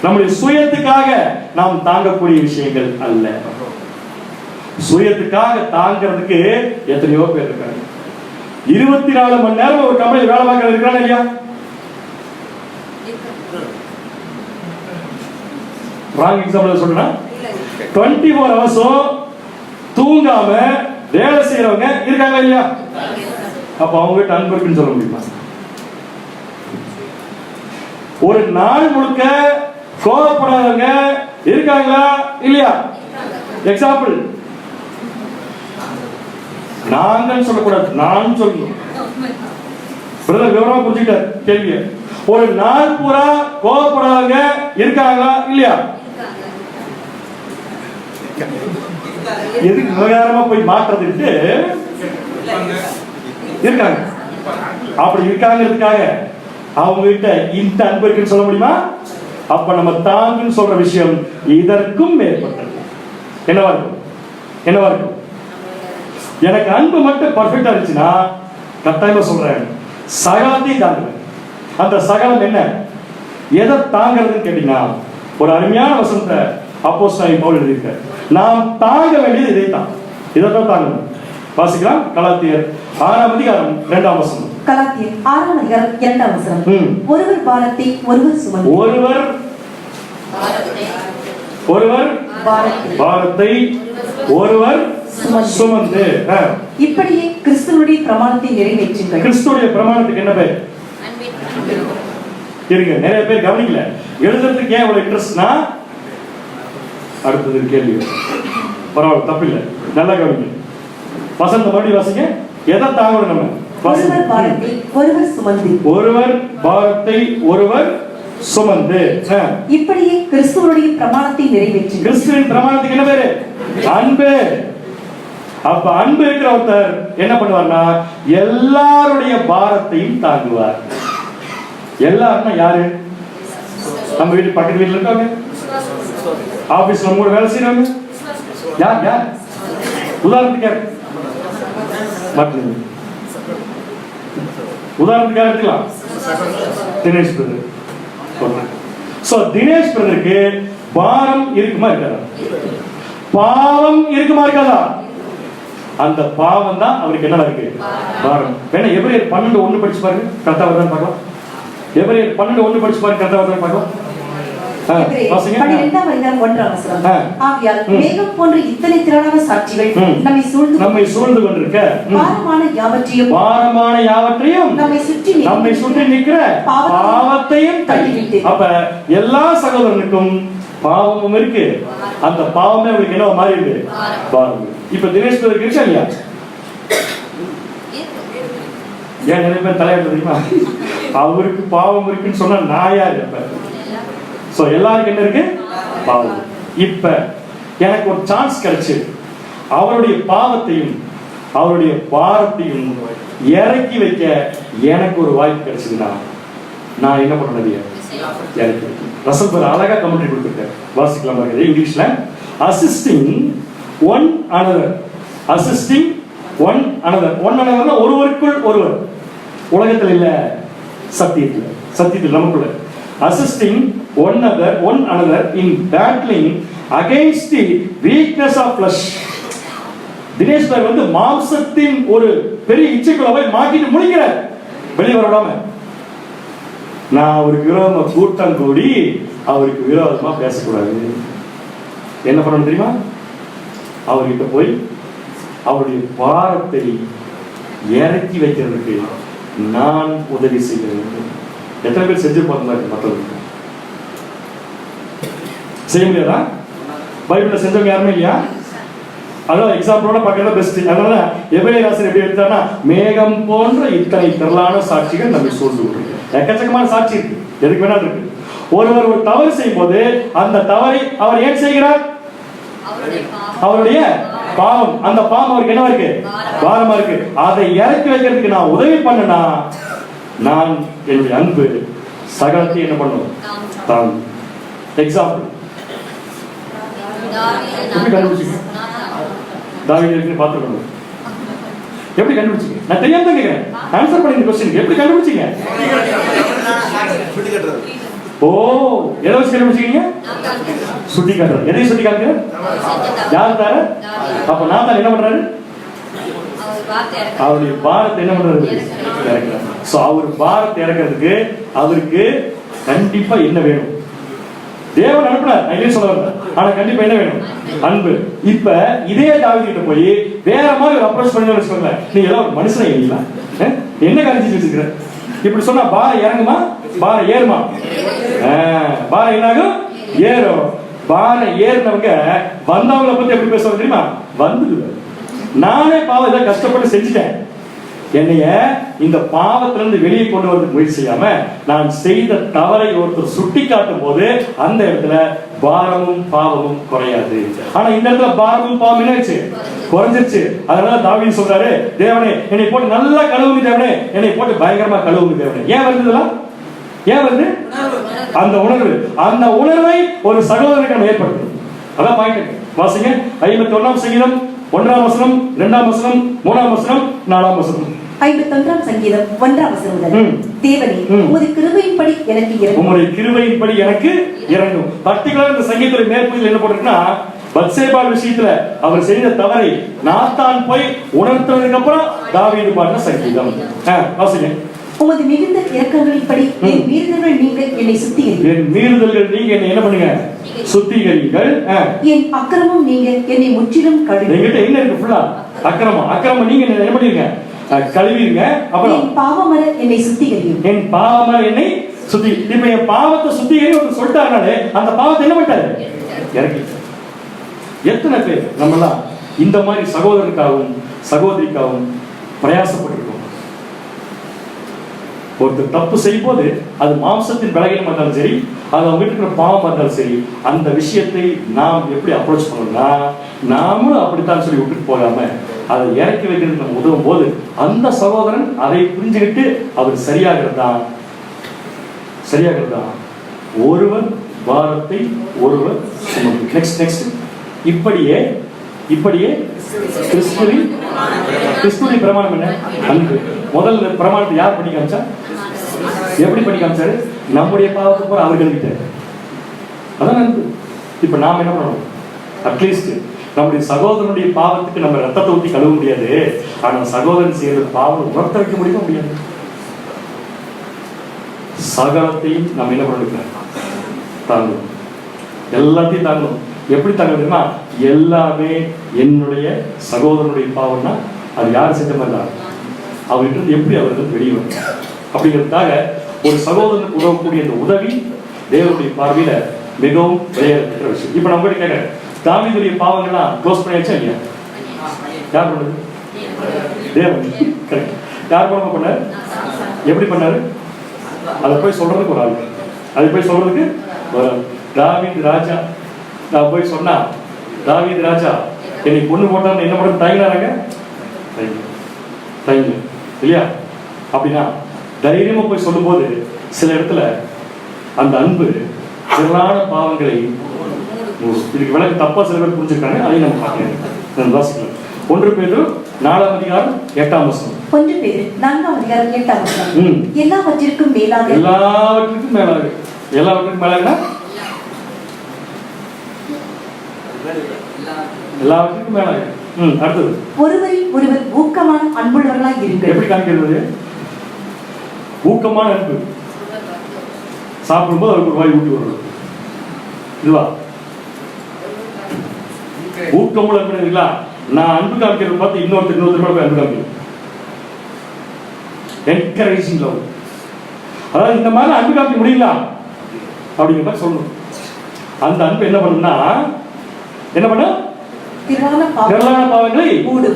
நம்முடைய சுயத்துக்காக நாம் தாங்கக்கூடிய விஷயங்கள் அல்ல. சுயத்துக்காக தாங்கிறதுக்கு எத்தனையோ பேர் இருக்காங்க. 24 மணி நேரம் ஒரு கம்பெனியில் வேலை பார்க்கறது இருக்கிறாங்க இல்லையா? ராங் எக்ஸாம்பிள் சொல்றேன். 24 ஹவர்ஸும் தூங்காம வேலை செய்யறவங்க இருக்காங்க இல்லையா? அப்ப அவங்க கிட்ட அன்பு இருக்குன்னு சொல்ல முடியுமா? ஒரு நாள் முழுக்க கோபப்படாதவங்க இருக்காங்களா இல்லையா? எக்ஸாம்பிள், நாங்கள் சொல்லக்கூடாது, நான் சொல்லணும். பிரதர் விவரமா புரிஞ்சுக்கிட்டார் கேள்விய. ஒரு நாள் பூரா கோபப்படாதவங்க இருக்காங்களா இல்லையா? எதுக்கு விவகாரமா போய் மாற்றதுக்கு இருக்காங்க. அப்படி இருக்காங்கிறதுக்காக அவங்க கிட்ட இந்த அன்பு இருக்குன்னு சொல்ல முடியுமா? அப்ப நம்ம தாங்குன்னு சொல்ற விஷயம் இதற்கும் மேற்பட்டது. என்னவா இருக்கும்? என்னவா இருக்கும்? எனக்கு அன்பு மட்டும் பர்ஃபெக்டா இருந்துச்சுன்னா கட்டாயமா சொல்றேன், சகலத்தையும் தாங்குவேன். அந்த சகலம் என்ன, எதை தாங்கிறதுன்னு கேட்டீங்கன்னா, ஒரு அருமையான வசனத்தை அப்போஸ்தலன் பவுல் எழுதியிருக்கார். நாம் தாங்க வேண்டியது இதைத்தான், இதைத்தான் தாங்கணும். வாசிக்கலாம். கலாத்தியர் 6ஆம் அதிகாரம் 2ஆம் வசனம். கலாத்தியர் 6ஆம் அதிகாரம் 2ஆம் வசனம். ஒருவர் பாரத்தை ஒருவர் சுமந்து, ஒருவர் பாரத்தை ஒருவர் சுமந்து, இப்படியே கிறிஸ்துவுடைய பிரமாணத்தை நிறைவேற்றுங்கள். கிறிஸ்துவுடைய பிரமாணத்துக்கு என்ன பேர்? இருங்க, நிறைய பேர் கவனிக்கல. எழுதுறதுக்கு ஏன் இவ்வளவு இன்ட்ரெஸ்ட்னா, அடுத்தது கேள்வி. பரவாயில்ல, தப்பில்லை, நல்லா கவனிங்க. வசந்த மறுபடி வாசிங்க. எதை தாங்கணும் நம்ம? ஒருவர் பாரத்தை ஒருவர் சுமந்து, ஒருவர் பாரத்தை ஒருவர் சுமந்து, இப்படியே கிறிஸ்துவுடைய பிரமாணத்தை நிறைவேற்று. கிறிஸ்துவின் பிரமாணத்துக்கு என்ன பேரு? அன்பு. அப்ப அன்பு இருக்கிற ஒருத்தர் என்ன பண்ணுவார்னா, எல்லாருடைய பாரத்தையும் தாங்குவார். எல்லாருன்னா யாரு? நம்ம வீட்டு பக்கத்து வீட்டுல இருக்காங்க, ஆபீஸ்ல கூட வேலை செய்யறாங்க. யார் யார்? உதாரணத்துக்கு யார்? உதாரணத்துக்கு யார் இருக்கலாம்? தினேஷ் பிரதர். சோ தினேஷ் பிரதருக்கு பாரம் இருக்குமா இருக்காதா? பாவம் இருக்குமா இருக்காதா? அந்த பாவம் தான் அவருக்கு என்ன இருக்கு? பாரம். வேணா எபிரேயர் 12:1 படிச்சு பாருங்க, கரெக்டா வருதான்னு பார்க்கலாம். எபிரேயர் 12:1 படிச்சு பாருங்க, கரெக்டா வருதான்னு பார்க்கலாம். வாசிங்க. 12ஆம் அதிகாரம் 1ஆம் வசனம். ஆகையால் மேகம் போன்ற இத்தனை திரளான சாட்சிகள் நம்மை சூழ்ந்து கொண்டிருக்க பாரமான யாவற்றையும் நம்மை சுற்றி நிற்கிற பாவத்தையும் தள்ளிவிட்டு. அப்ப எல்லா சகோதரனுக்கும் பாவமும் இருக்கு. அந்த பாவமே அவருக்கு என்ன மாறி இருக்கு? பாவம். இப்ப தினேஷ் இருக்கா இல்லையா? ஏன் நிறைய பேர் தலையாட்டு தெரியுமா? அவருக்கு பாவம் இருக்குன்னு சொன்னா நான் யார்? சோ எல்லாருக்கும் என்ன இருக்கு? பாவம். இப்ப எனக்கு ஒரு சான்ஸ் கிடைச்சு அவருடைய பாவத்தையும் அவருடைய பாரத்தையும் இறக்கி வைக்க எனக்கு ஒரு வாய்ப்பு கிடைச்சதுன்னா நான் என்ன பண்ண ரசல் பேர் அழகா கமெண்ட்ரி கொடுத்துருக்காரு. வாசிக்கலாம் இருக்குது இங்கிலீஷ்ல. Assisting one another. Assisting one another. One அனதர்னா ஒருவருக்குள் ஒருவர். உலகத்தில் இல்ல, சத்தியத்தில். சத்தியத்தில் நமக்குள்ள. Assisting one another in battling against the weakness of flesh. Dinesh பாய் வந்து மாம்சத்தின் ஒரு பெரிய இச்சைக்குள்ள போய் மாட்டிட்டு முடிக்கிறார். வெளியே வரவிடாம நான் அவருக்கு விரோதமா கூட்டம் கூடி அவருக்கு விரோதமா பேசக்கூடாது. என்ன பண்ணணும் தெரியுமா? அவர்கிட்ட போய் அவருடைய பாரத்தை இறக்கி வைக்கிறதுக்கு நான் உதவி செய்ய வேண்டும். எத்தனை பேர் செஞ்சிருப்பாங்க மற்றவங்களுக்கு? செய்ய முடியாதா? பைபிள்ல செஞ்சவங்க யாருமே இல்லையா? அதான் எக்ஸாம்பிளோட பார்க்கறது பெஸ்ட். அதனால எபிரேயர் ஆசிரியர் எப்படி எடுத்தாருன்னா, மேகம் போன்ற இத்தனை திரளான சாட்சிகள் நம்ம சூழ்ந்து கொண்டிருக்கு. எக்கச்சக்கமான சாட்சி இருக்கு, எதுக்கு வேணா இருக்கு. ஒருவர் ஒரு தவறு செய்யும் போது அந்த தவறை அவர் ஏன் செய்கிறார்? அவருடைய பாவம். அந்த பாவம் அவருக்கு என்ன இருக்கு? பாரமா இருக்கு. அதை இறக்கி வைக்கிறதுக்கு நான் உதவி பண்ணனா நான் என்னுடைய அன்பு சகலத்தை என்ன பண்ணும்? தான். எக்ஸாம்பிள் எப்படி கண்டுபிடிச்சிங்க? தாவீது பார்த்துக்கணும். எப்படி கண்டுபிடிச்சிங்க? நான் தெரியாம தான் கேட்கிறேன். ஆன்சர் பண்ணி இந்த क्वेश्चन எப்படி கண்டுபிடிச்சிங்க? ஓ, எதை வச்சு கண்டுபிடிச்சீங்க? சுட்டி காட்டுறது. எதை சுட்டி காட்டுங்க? யார் தார? அப்ப நான் தான் என்ன பண்றாரு? அவருடைய பாரத்தை என்ன பண்றது? இறக்குறாரு. சோ அவர் பாரத்தை இறக்கிறதுக்கு அவருக்கு கண்டிப்பா என்ன வேணும்? தேவன் அனுப்புனார், நான் இல்லைன்னு சொல்ல வரேன். ஆனா கண்டிப்பா என்ன வேணும்? அன்பு. இப்ப இதே தாவீது கிட்ட போய் வேற மாதிரி ஒரு அப்ரோச் பண்ணி வச்சுக்கோங்க. நீங்க எல்லாம் ஒரு மனுஷனை இல்லைங்களா? என்ன காரியம் வச்சிருக்கிற? இப்படி சொன்னா பாரம் இறங்குமா? பாரம் ஏறுமா? பாரம் என்னாகும்? ஏறும். பாரம் ஏறினவங்க வந்தவங்களை பத்தி எப்படி பேசுவாங்க தெரியுமா? வந்து நானே பாவம் ஏதாவது கஷ்டப்பட்டு செஞ்சுட்டேன், என்னைய இந்த பாவத்திலிருந்து வெளியே கொண்டு வரதுக்கு முயற்சி செய்யாம நான் செய்த தவறை ஒருத்தர் சுட்டி காட்டும் போது அந்த இடத்துல பாரமும் பாவமும் குறையாது. ஆனா இந்த இடத்துல பாரமும் பாவம் என்னாச்சு? குறைஞ்சிருச்சு. அதனால தாவீது சொல்றாரு, தேவனே என்னை போட்டு நல்லா கழுவுங்க தேவனே, என்னை போட்டு பயங்கரமா கழுவுங்க தேவனே. ஏன் வருதுலாம்? ஏன் வருது? அந்த உணர்வு. அந்த உணர்வை ஒரு சகோதரனுக்கு நம்ம ஏற்படுத்தணும். அதான் பாயிண்ட். வாசிங்க 51ஆம் சங்கீதம் 1ஆம் வசனம், 2ஆம் வசனம், 3ஆம் வசனம், 4ஆம் வசனம். 51ஆம் சங்கீதம் 1ஆம் வசனம். தேவனே உம்முடைய கிருபையின்படி எனக்கு இறங்கும். உம்முடைய கிருபையின்படி எனக்கு இறங்கும். பர்టిక్యులர் இந்த சங்கீதத்துல மேற்பகுதியில் என்ன போட்டுருக்குன்னா, பத்சேபாள் விஷயத்துல அவர் செய்த தவறை நாத்தான் போய் உணர்த்துறதுக்கு அப்புறம் தாவீது பாடின சங்கீதம். வாசிங்க. உமது மிகுந்த இரக்கங்களின்படி என் மீறுதல்கள் நீங்க என்னை சுத்திகரிங்கள். என் மீறுதல்கள் நீங்க என்னை என்ன பண்ணுங்க? சுத்திகரிங்கள். என் அக்கிரமம் நீங்க என்னை முற்றிலும் கழுவி. என்கிட்ட என்ன இருக்கு? ஃபுல்லா அக்கிரமம். அக்கிரமம் நீங்க என்ன பண்ணுவீங்க? கழுவிடுங்க. அப்புறம் என் பாவமர என்னை சுத்திகரியும். என் பாவமர என்னை சுத்தி. இப்ப என் பாவத்தை சுத்திகரி ஒன்று சொல்லிட்டாருனாலே அந்த பாவத்தை என்ன பண்ணிட்டாரு? இறக்கி. எத்தனை பேர் நம்மளாம் இந்த மாதிரி சகோதரனுக்காகவும் சகோதரிக்காகவும் பிரயாசப்பட்டிருக்கோம். ஒருத்தர் தப்பு செய்யும் போது அது மாம்சத்தின் பலகீனம் இருந்தாலும் சரி, அது அவங்க இருக்கிற பாவம் இருந்தாலும் சரி, அந்த விஷயத்தை நாம் எப்படி அப்ரோச் பண்ணணும்னா, நாமளும் அப்படித்தான் சொல்லி விட்டுட்டு போகாம அதை இறக்கி வைக்கிறது நம்ம உதவும் போது அந்த சகோதரன் அதை புரிஞ்சுக்கிட்டு அவர் சரியாகிறதா ஒருவர் பாரத்தை ஒருவர் சுமந்து. நெக்ஸ்ட் இப்படியே கிறிஸ்துவின் பிரமாணம் என்ன? அன்பு. முதல் பிரமாணத்தை யார் பண்ணி காமிச்சா? எப்படி பண்ணி காமிச்சாரு? நம்முடைய பாவத்துக்கு போற அவர் கழுவிட்டாரு. அதான் அன்பு. இப்ப நாம என்ன பண்ணணும்? அட்லீஸ்ட் நம்முடைய சகோதரனுடைய பாவத்துக்கு நம்ம ரத்தத்தை ஊற்றி கழுவ முடியாது, ஆனா சகோதரன் செய்யற பாவம் உணர்த்த வைக்க முடியாது. சகலத்தையும் நம்ம என்ன பண்ணிருக்கோம்? தாங்க. எல்லாத்தையும் தாங்கணும். எப்படி தாங்க தெரியுமா? எல்லாமே என்னுடைய சகோதரனுடைய பாவம்னா அது யார் செஞ்ச மாதிரி தான் அவர்கிட்ட எப்படி அவர்கள் வெளியே வரும் அப்படிங்கிறதுக்காக ஒரு சகோதரனுக்கு உதவக்கூடிய இந்த உதவி தேவனுடைய பார்வையில மிகவும் விளையாடுற விஷயம். இப்ப நம்ம கிட்ட கேட்க தாவீதுடைய பாவங்கள்லாம் க்ளோஸ் பண்ணியாச்சா இல்லையா? யார் பண்ணது? தேவன். கரெக்ட். யார் மூலமா பண்ணாரு? எப்படி பண்ணாரு? அதை போய் சொல்றதுக்கு ஒரு ஆள், அதை போய் சொல்றதுக்கு ஒரு ஆள். தாவீது ராஜா நான் போய் சொன்னா தாவீது ராஜா என்னை பொண்ணு போட்டான்னு என்ன பண்ண தயங்கினாங்க இல்லையா? அப்படின்னா தைரியமா போய் சொல்லும் போது சில இடத்துல அந்த அன்பு திரளான பாவங்களை இதுக்கு விளக்கு தப்பா சில பேர் புரிஞ்சிருக்காங்க. அதையும் நம்ம பார்க்கலாம். வாசிக்கலாம். 1 பேதுரு 4ஆம் அதிகாரம் 8ஆம் வசனம். 1 பேதுரு 4ஆம் அதிகாரம் 8ஆம் வசனம். எல்லாவற்றிற்கும் மேலாக எல்லாவற்றுக்கும் மேலாக எல்லாவற்றுக்கும் மேலாக அடுத்தது ஒருவரை ஒருவர் ஊக்கமான அன்புள்ளவர்களாய் இருங்கள். எப்படி காண்கிறது? ஊக்கமான அன்பு. சாப்பிடும்போது அவருக்கு ஒரு வாய் ஊட்டி விடுறது இதுவா ஊக்கமுள்ள அன்பு இருக்குங்களா? நான் அன்பு காமிக்கிறது பார்த்து இன்னொருத்தர் போய் அன்பு காமிக்கணும். Encouraging love. அதாவது இந்த மாதிரி அன்பு காமிக்க முடியுங்களா அப்படிங்கிற மாதிரி சொல்லணும். அந்த அன்பு என்ன பண்ணும்னா என்ன பண்ண திரளான பாவங்களை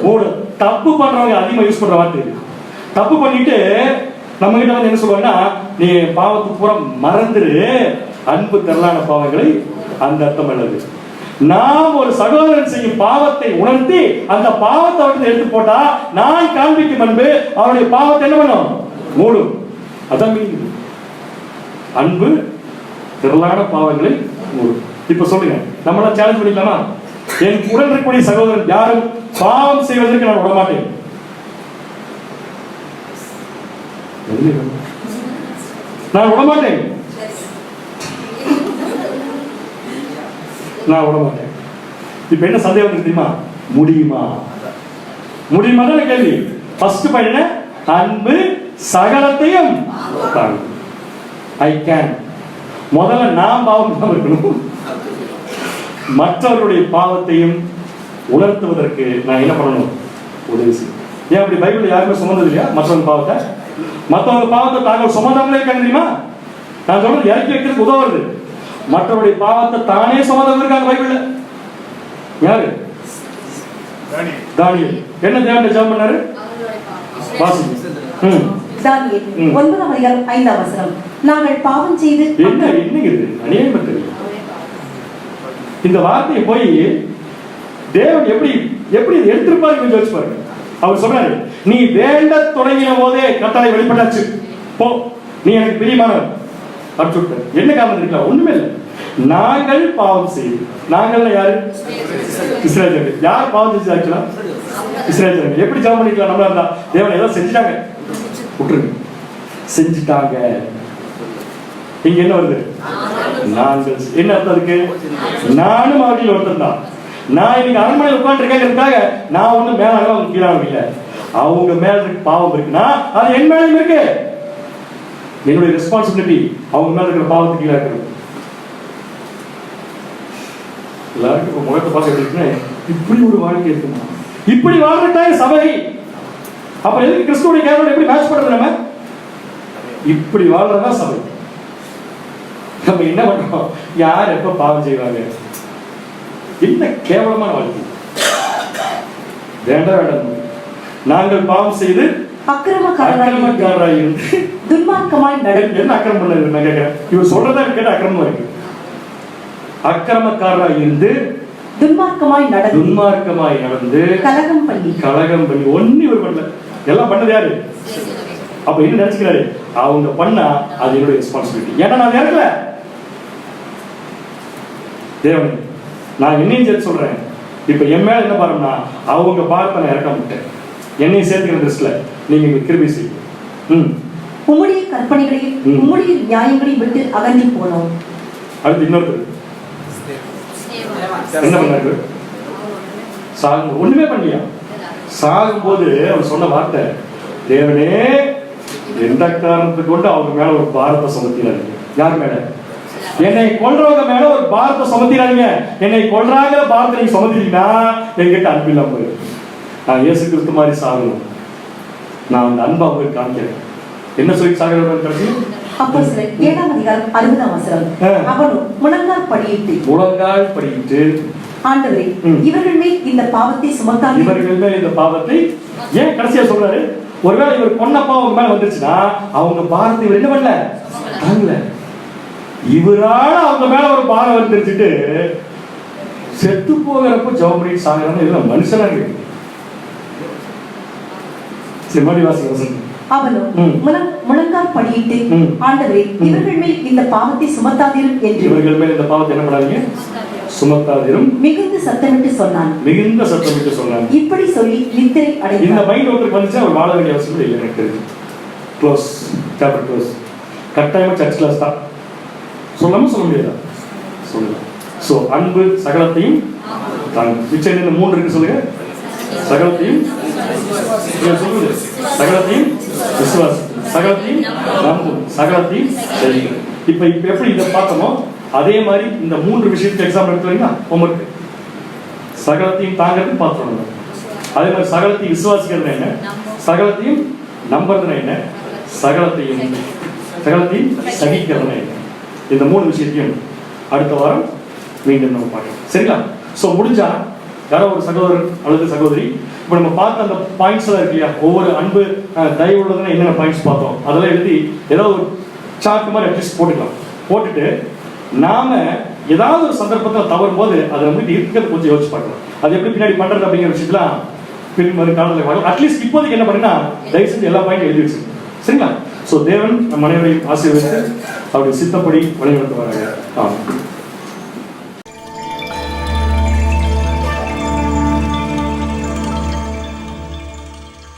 மூடும். தப்பு பண்றவங்க அதிகமா யூஸ் பண்ற வார்த்தை. தப்பு பண்ணிட்டு நம்ம கிட்ட வந்து என்ன சொல்லுவாங்கன்னா நீ பாவத்துக்கு பூரா மறந்துரு, அன்பு திரளான பாவங்களை அந்த அர்த்தம் அல்லது. நாம் ஒரு சகோதரன் செய்யும் பாவத்தை உணர்த்தி அந்த பாவத்தை வந்து எடுத்து போட்டா நான் காண்பிக்கும் அன்பு அவருடைய பாவத்தை என்ன பண்ணும்? மூடும். அதான் அன்பு திரளான பாவங்களை மூடும். இப்ப சொல்லுங்க, நம்மளால சேலஞ்ச் பண்ணிக்கலாமா? என் உடன் இருக்கக்கூடிய சகோதரன் யாரும் பாவம் செய்வதற்கு நான் விடமாட்டேன். நான் விடமாட்டேன். நான் விடமாட்டேன். இப்ப என்ன சந்தேகம் தெரியுமா? முடியுமா? முடியுமா தான் கேள்வி. ஃபர்ஸ்ட் பாயிண்ட் என்ன? அன்பு சகலத்தையும் தாங்கும். I can. முதல்ல நான் பாவம் இருக்கணும், மற்றவருடைய பாவத்தையும் உணர்த்துவதற்கு நான் என்ன பண்ணணும்? உதவி செய்யும். ஏன் அப்படி பைபிள் யாருமே சுமந்தது இல்லையா? மற்றவங்க பாவத்தை தாங்கள் சுமந்தவங்களே இருக்காங்க தெரியுமா? நான் சொல்றது இறக்கி வைக்கிறதுக்கு உதவுறது. மற்றவருடைய பாவத்தை தானே சுமந்தவங்க இருக்காங்க பைபிள்ல. யாரு? தானியேல். என்ன தேவன் ஜெபம் பண்ணாரு? தானியேல் 9ஆம் அதிகாரம் 5ஆம் வசனம். நாங்கள் பாவம் செய்து என்ன இது அநியாயம் தெரியும். இந்த வார்த்தையை போய் தேவன் எப்படி எடுத்திருப்பாரு கொஞ்சம் யோசிச்சு பாருங்க. அவர் சொன்னாரு, நீ வேண்ட தொடங்கின போதே கட்டளை வெளிப்பட்டாச்சு, போ நீ எனக்கு பிரியமானவர் அப்படின்னு சொல்லிட்டு. என்ன காரணம் இருக்கா? ஒண்ணுமே இல்லை. நாங்கள் பாவம் செய்து, நாங்கள் யாரு? இஸ்ரவேலர்கள். யார் பாவம் செஞ்சு? ஆக்சுவலா இஸ்ரவேலர்கள். எப்படி ஜெபம் பண்ணிக்கலாம்? நம்மளா இருந்தா தேவன் ஏதோ செஞ்சுட்டாங்க, விட்டுருங்க. செஞ்சுட்டாங்க. இங்க என்ன வருது? நாங்கள். என்ன அர்த்தம் இருக்கு? நானும் அவர்கள் ஒருத்தர் தான். நான் இன்னைக்கு அரண்மனையில் உட்கார்ந்து இருக்கேங்கிறதுக்காக நான் ஒண்ணு மேல அவங்க கீழாக இல்லை. அவங்க மேல இருக்கு பாவம் இருக்குன்னா அது என் மேலும் இருக்கு. என்னுடைய ரெஸ்பான்சிபிலிட்டி அவங்க மேல இருக்கிற பாவத்துக்கு கீழே இருக்கிறது. எல்லாருக்கும் இப்ப முகத்தை பார்க்க இப்படி ஒரு வாழ்க்கை இருக்குமா? இப்படி வாழ்றதா சபை? அப்புறம் எதுக்கு கிறிஸ்துவோட கேரளோட எப்படி மேட்ச் பண்றது? நம்ம இப்படி வாழ்றதா சபை. நம்ம என்ன பண்றோம்? யார் எப்ப பாவம் செய்வாங்க? என்ன கேவலமான வாழ்க்கை. வேண்டாம். நாங்கள் பாவம் செய்து அக்கிரமக்காரராய் இருந்து துன்மார்க்கமாய் நடந்து. என்ன அக்கிரமம் பண்ணது? நான் கேட்கிறேன். இவர் சொல்றதா கேட்ட அக்கிரமம் இருக்கு. அக்கிரமக்காரராய் இருந்து துன்மார்க்கமாய் நடந்து கலகம் பண்ணி ஒண்ணு இவர் பண்ணல. எல்லாம் பண்ணது யாரு? அப்ப என்ன நினைச்சுக்கிறாரு? அவங்க பண்ணா அது என்னுடைய ரெஸ்பான்சிபிலிட்டி. ஏன்னா நான் இறக்கல. தேவன் நான் என்னையும் சேர்த்து சொல்றேன். இப்ப என் மேல என்ன பாருன்னா அவங்க பார்த்த நான் இறக்க மாட்டேன். என்னையும் சேர்த்துக்கிற லிஸ்ட்ல நீங்க கிருபை செய்யும். உம்முடைய கற்பனைகளையும் உம்முடைய நியாயங்களையும் விட்டு அகன்று போனோம். அடுத்து இன்னொருத்தர் என்ன பண்ணாரு? சாகும் ஒண்ணுமே பண்ணலையா? சாகும் போது அவர் சொன்ன வார்த்தை, தேவனே எந்த காரணத்துக்கு கொண்டு அவங்க மேல ஒரு பாரத்தை சுமத்தினாரு. யார் மேல? என்னை கொல்றவங்க மேல ஒரு பாரத்தை சுமத்திடாதீங்க. என்னை கொல்றாங்கிற பாரத்தை நீங்க சுமத்திட்டீங்கன்னா என்கிட்ட அன்பு இல்லாம போயிடும். நான் இயேசு கிறிஸ்து மாதிரி சாகணும். நான் அந்த அன்பை அவங்களுக்கு காமிக்கிறேன். என்ன சொல்லி சாகிறவர்கள் கடைசி அப்போஸ்தலர் 7ஆம் அதிகாரம் 60ஆம் வசனம். அவனும் முழங்கால் படியிட்டு ஆண்டவரே இவர்கள் மேல் இந்த பாவத்தை சுமத்தாதீர். இவர்கள் மேல் இந்த பாவத்தை ஏன் கடைசியா சொல்றாரு? ஒருவேளை இவர் கொன்ன பாவம் மேல வந்துருச்சுன்னா அவங்க பாரத்தை இவர் என்ன பண்ணல தாங்கல. இவரால அவங்க மேல ஒரு பாரம் வந்துருச்சுட்டு செத்து போகிறப்ப ஜெபம் பண்ணி சாகிறாங்க. இதெல்லாம் மனுஷனா இருக்கு. சிம்மாடி வாசி அவனும் முழங்கால் படியிட்டு ஆண்டவரே இவர்கள் மேல் இந்த பாவத்தை சுமத்தாதீரும் என்று இவர்கள் மேல் இந்த பாவத்தை என்ன பண்ணாதீங்க சுமத்தாதீரும் மிகுந்த சத்தமிட்டு சொன்னான். இப்படி சொல்லி நித்திரை அடைந்தான். இந்த மைண்ட் ஒருத்தருக்கு வந்துச்சு அவர் வாழ வேண்டிய அவசியம் இல்லை. எனக்கு க்ளோஸ் சாப்டர் க்ளோஸ். கட்டாயமா சர்ச் கிளாஸ் தான் சொல்ல முடியாது சொல்லலாம். ஸோ அன்பு சகலத்தையும் மிச்சம் என்ன 3 இருக்கு சொல்லுங்க. சகலத்தையும் சொல்லுங்க. சகலத்தையும் விசுவாசி, சகலத்தையும் நம்பும், சகலத்தையும் செய்யும். இப்ப எப்படி இதை பார்த்தோமோ அதே மாதிரி இந்த 3 விஷயத்துக்கு எக்ஸாம்பிள் எடுத்துறீங்களா? ஹோம்வொர்க். சகலத்தையும் தாங்கிறது பார்த்துக்கணும். அதே மாதிரி சகலத்தையும் விசுவாசிக்கிறது என்ன, சகலத்தையும் நம்புறதுனா என்ன, சகலத்தையும் சகிக்கிறது என்ன. இந்த 3 விஷயத்தையும் அடுத்த வாரம் மீண்டும் நம்ம பார்க்கலாம். சரிங்களா? ஸோ முடிஞ்சா யாரோ ஒரு சகோதரர் அல்லது சகோதரி இப்போ நம்ம பார்த்த அந்த பாயிண்ட்ஸ் எல்லாம் இருக்கு இல்லையா, ஒவ்வொரு அன்பு தயவு உள்ளதுன்னா என்னென்ன பாயிண்ட்ஸ் பார்த்தோம் அதெல்லாம் எழுதி ஏதாவது ஒரு சார்ட் மாதிரி அட்லீஸ்ட் போட்டுக்கலாம். போட்டுட்டு நாம ஏதாவது ஒரு சந்தர்ப்பத்தில் தவறும் போது அதை வந்து இருக்கிறது கொஞ்சம் யோசிச்சு பார்க்கலாம். அது எப்படி பின்னாடி பண்றது அப்படிங்கிற விஷயத்துல பின் காலத்தில் பார்க்கலாம். அட்லீஸ்ட் இப்போதைக்கு என்ன பண்ணுன்னா தயவு செஞ்சு எல்லா பாயிண்ட்டும் எழுதி வச்சு. சரிங்களா? ஸோ தேவன் நம் அனைவரையும் ஆசீர்வதித்து அவருடைய சித்தப்படி வழிநடத்துவார்கள்.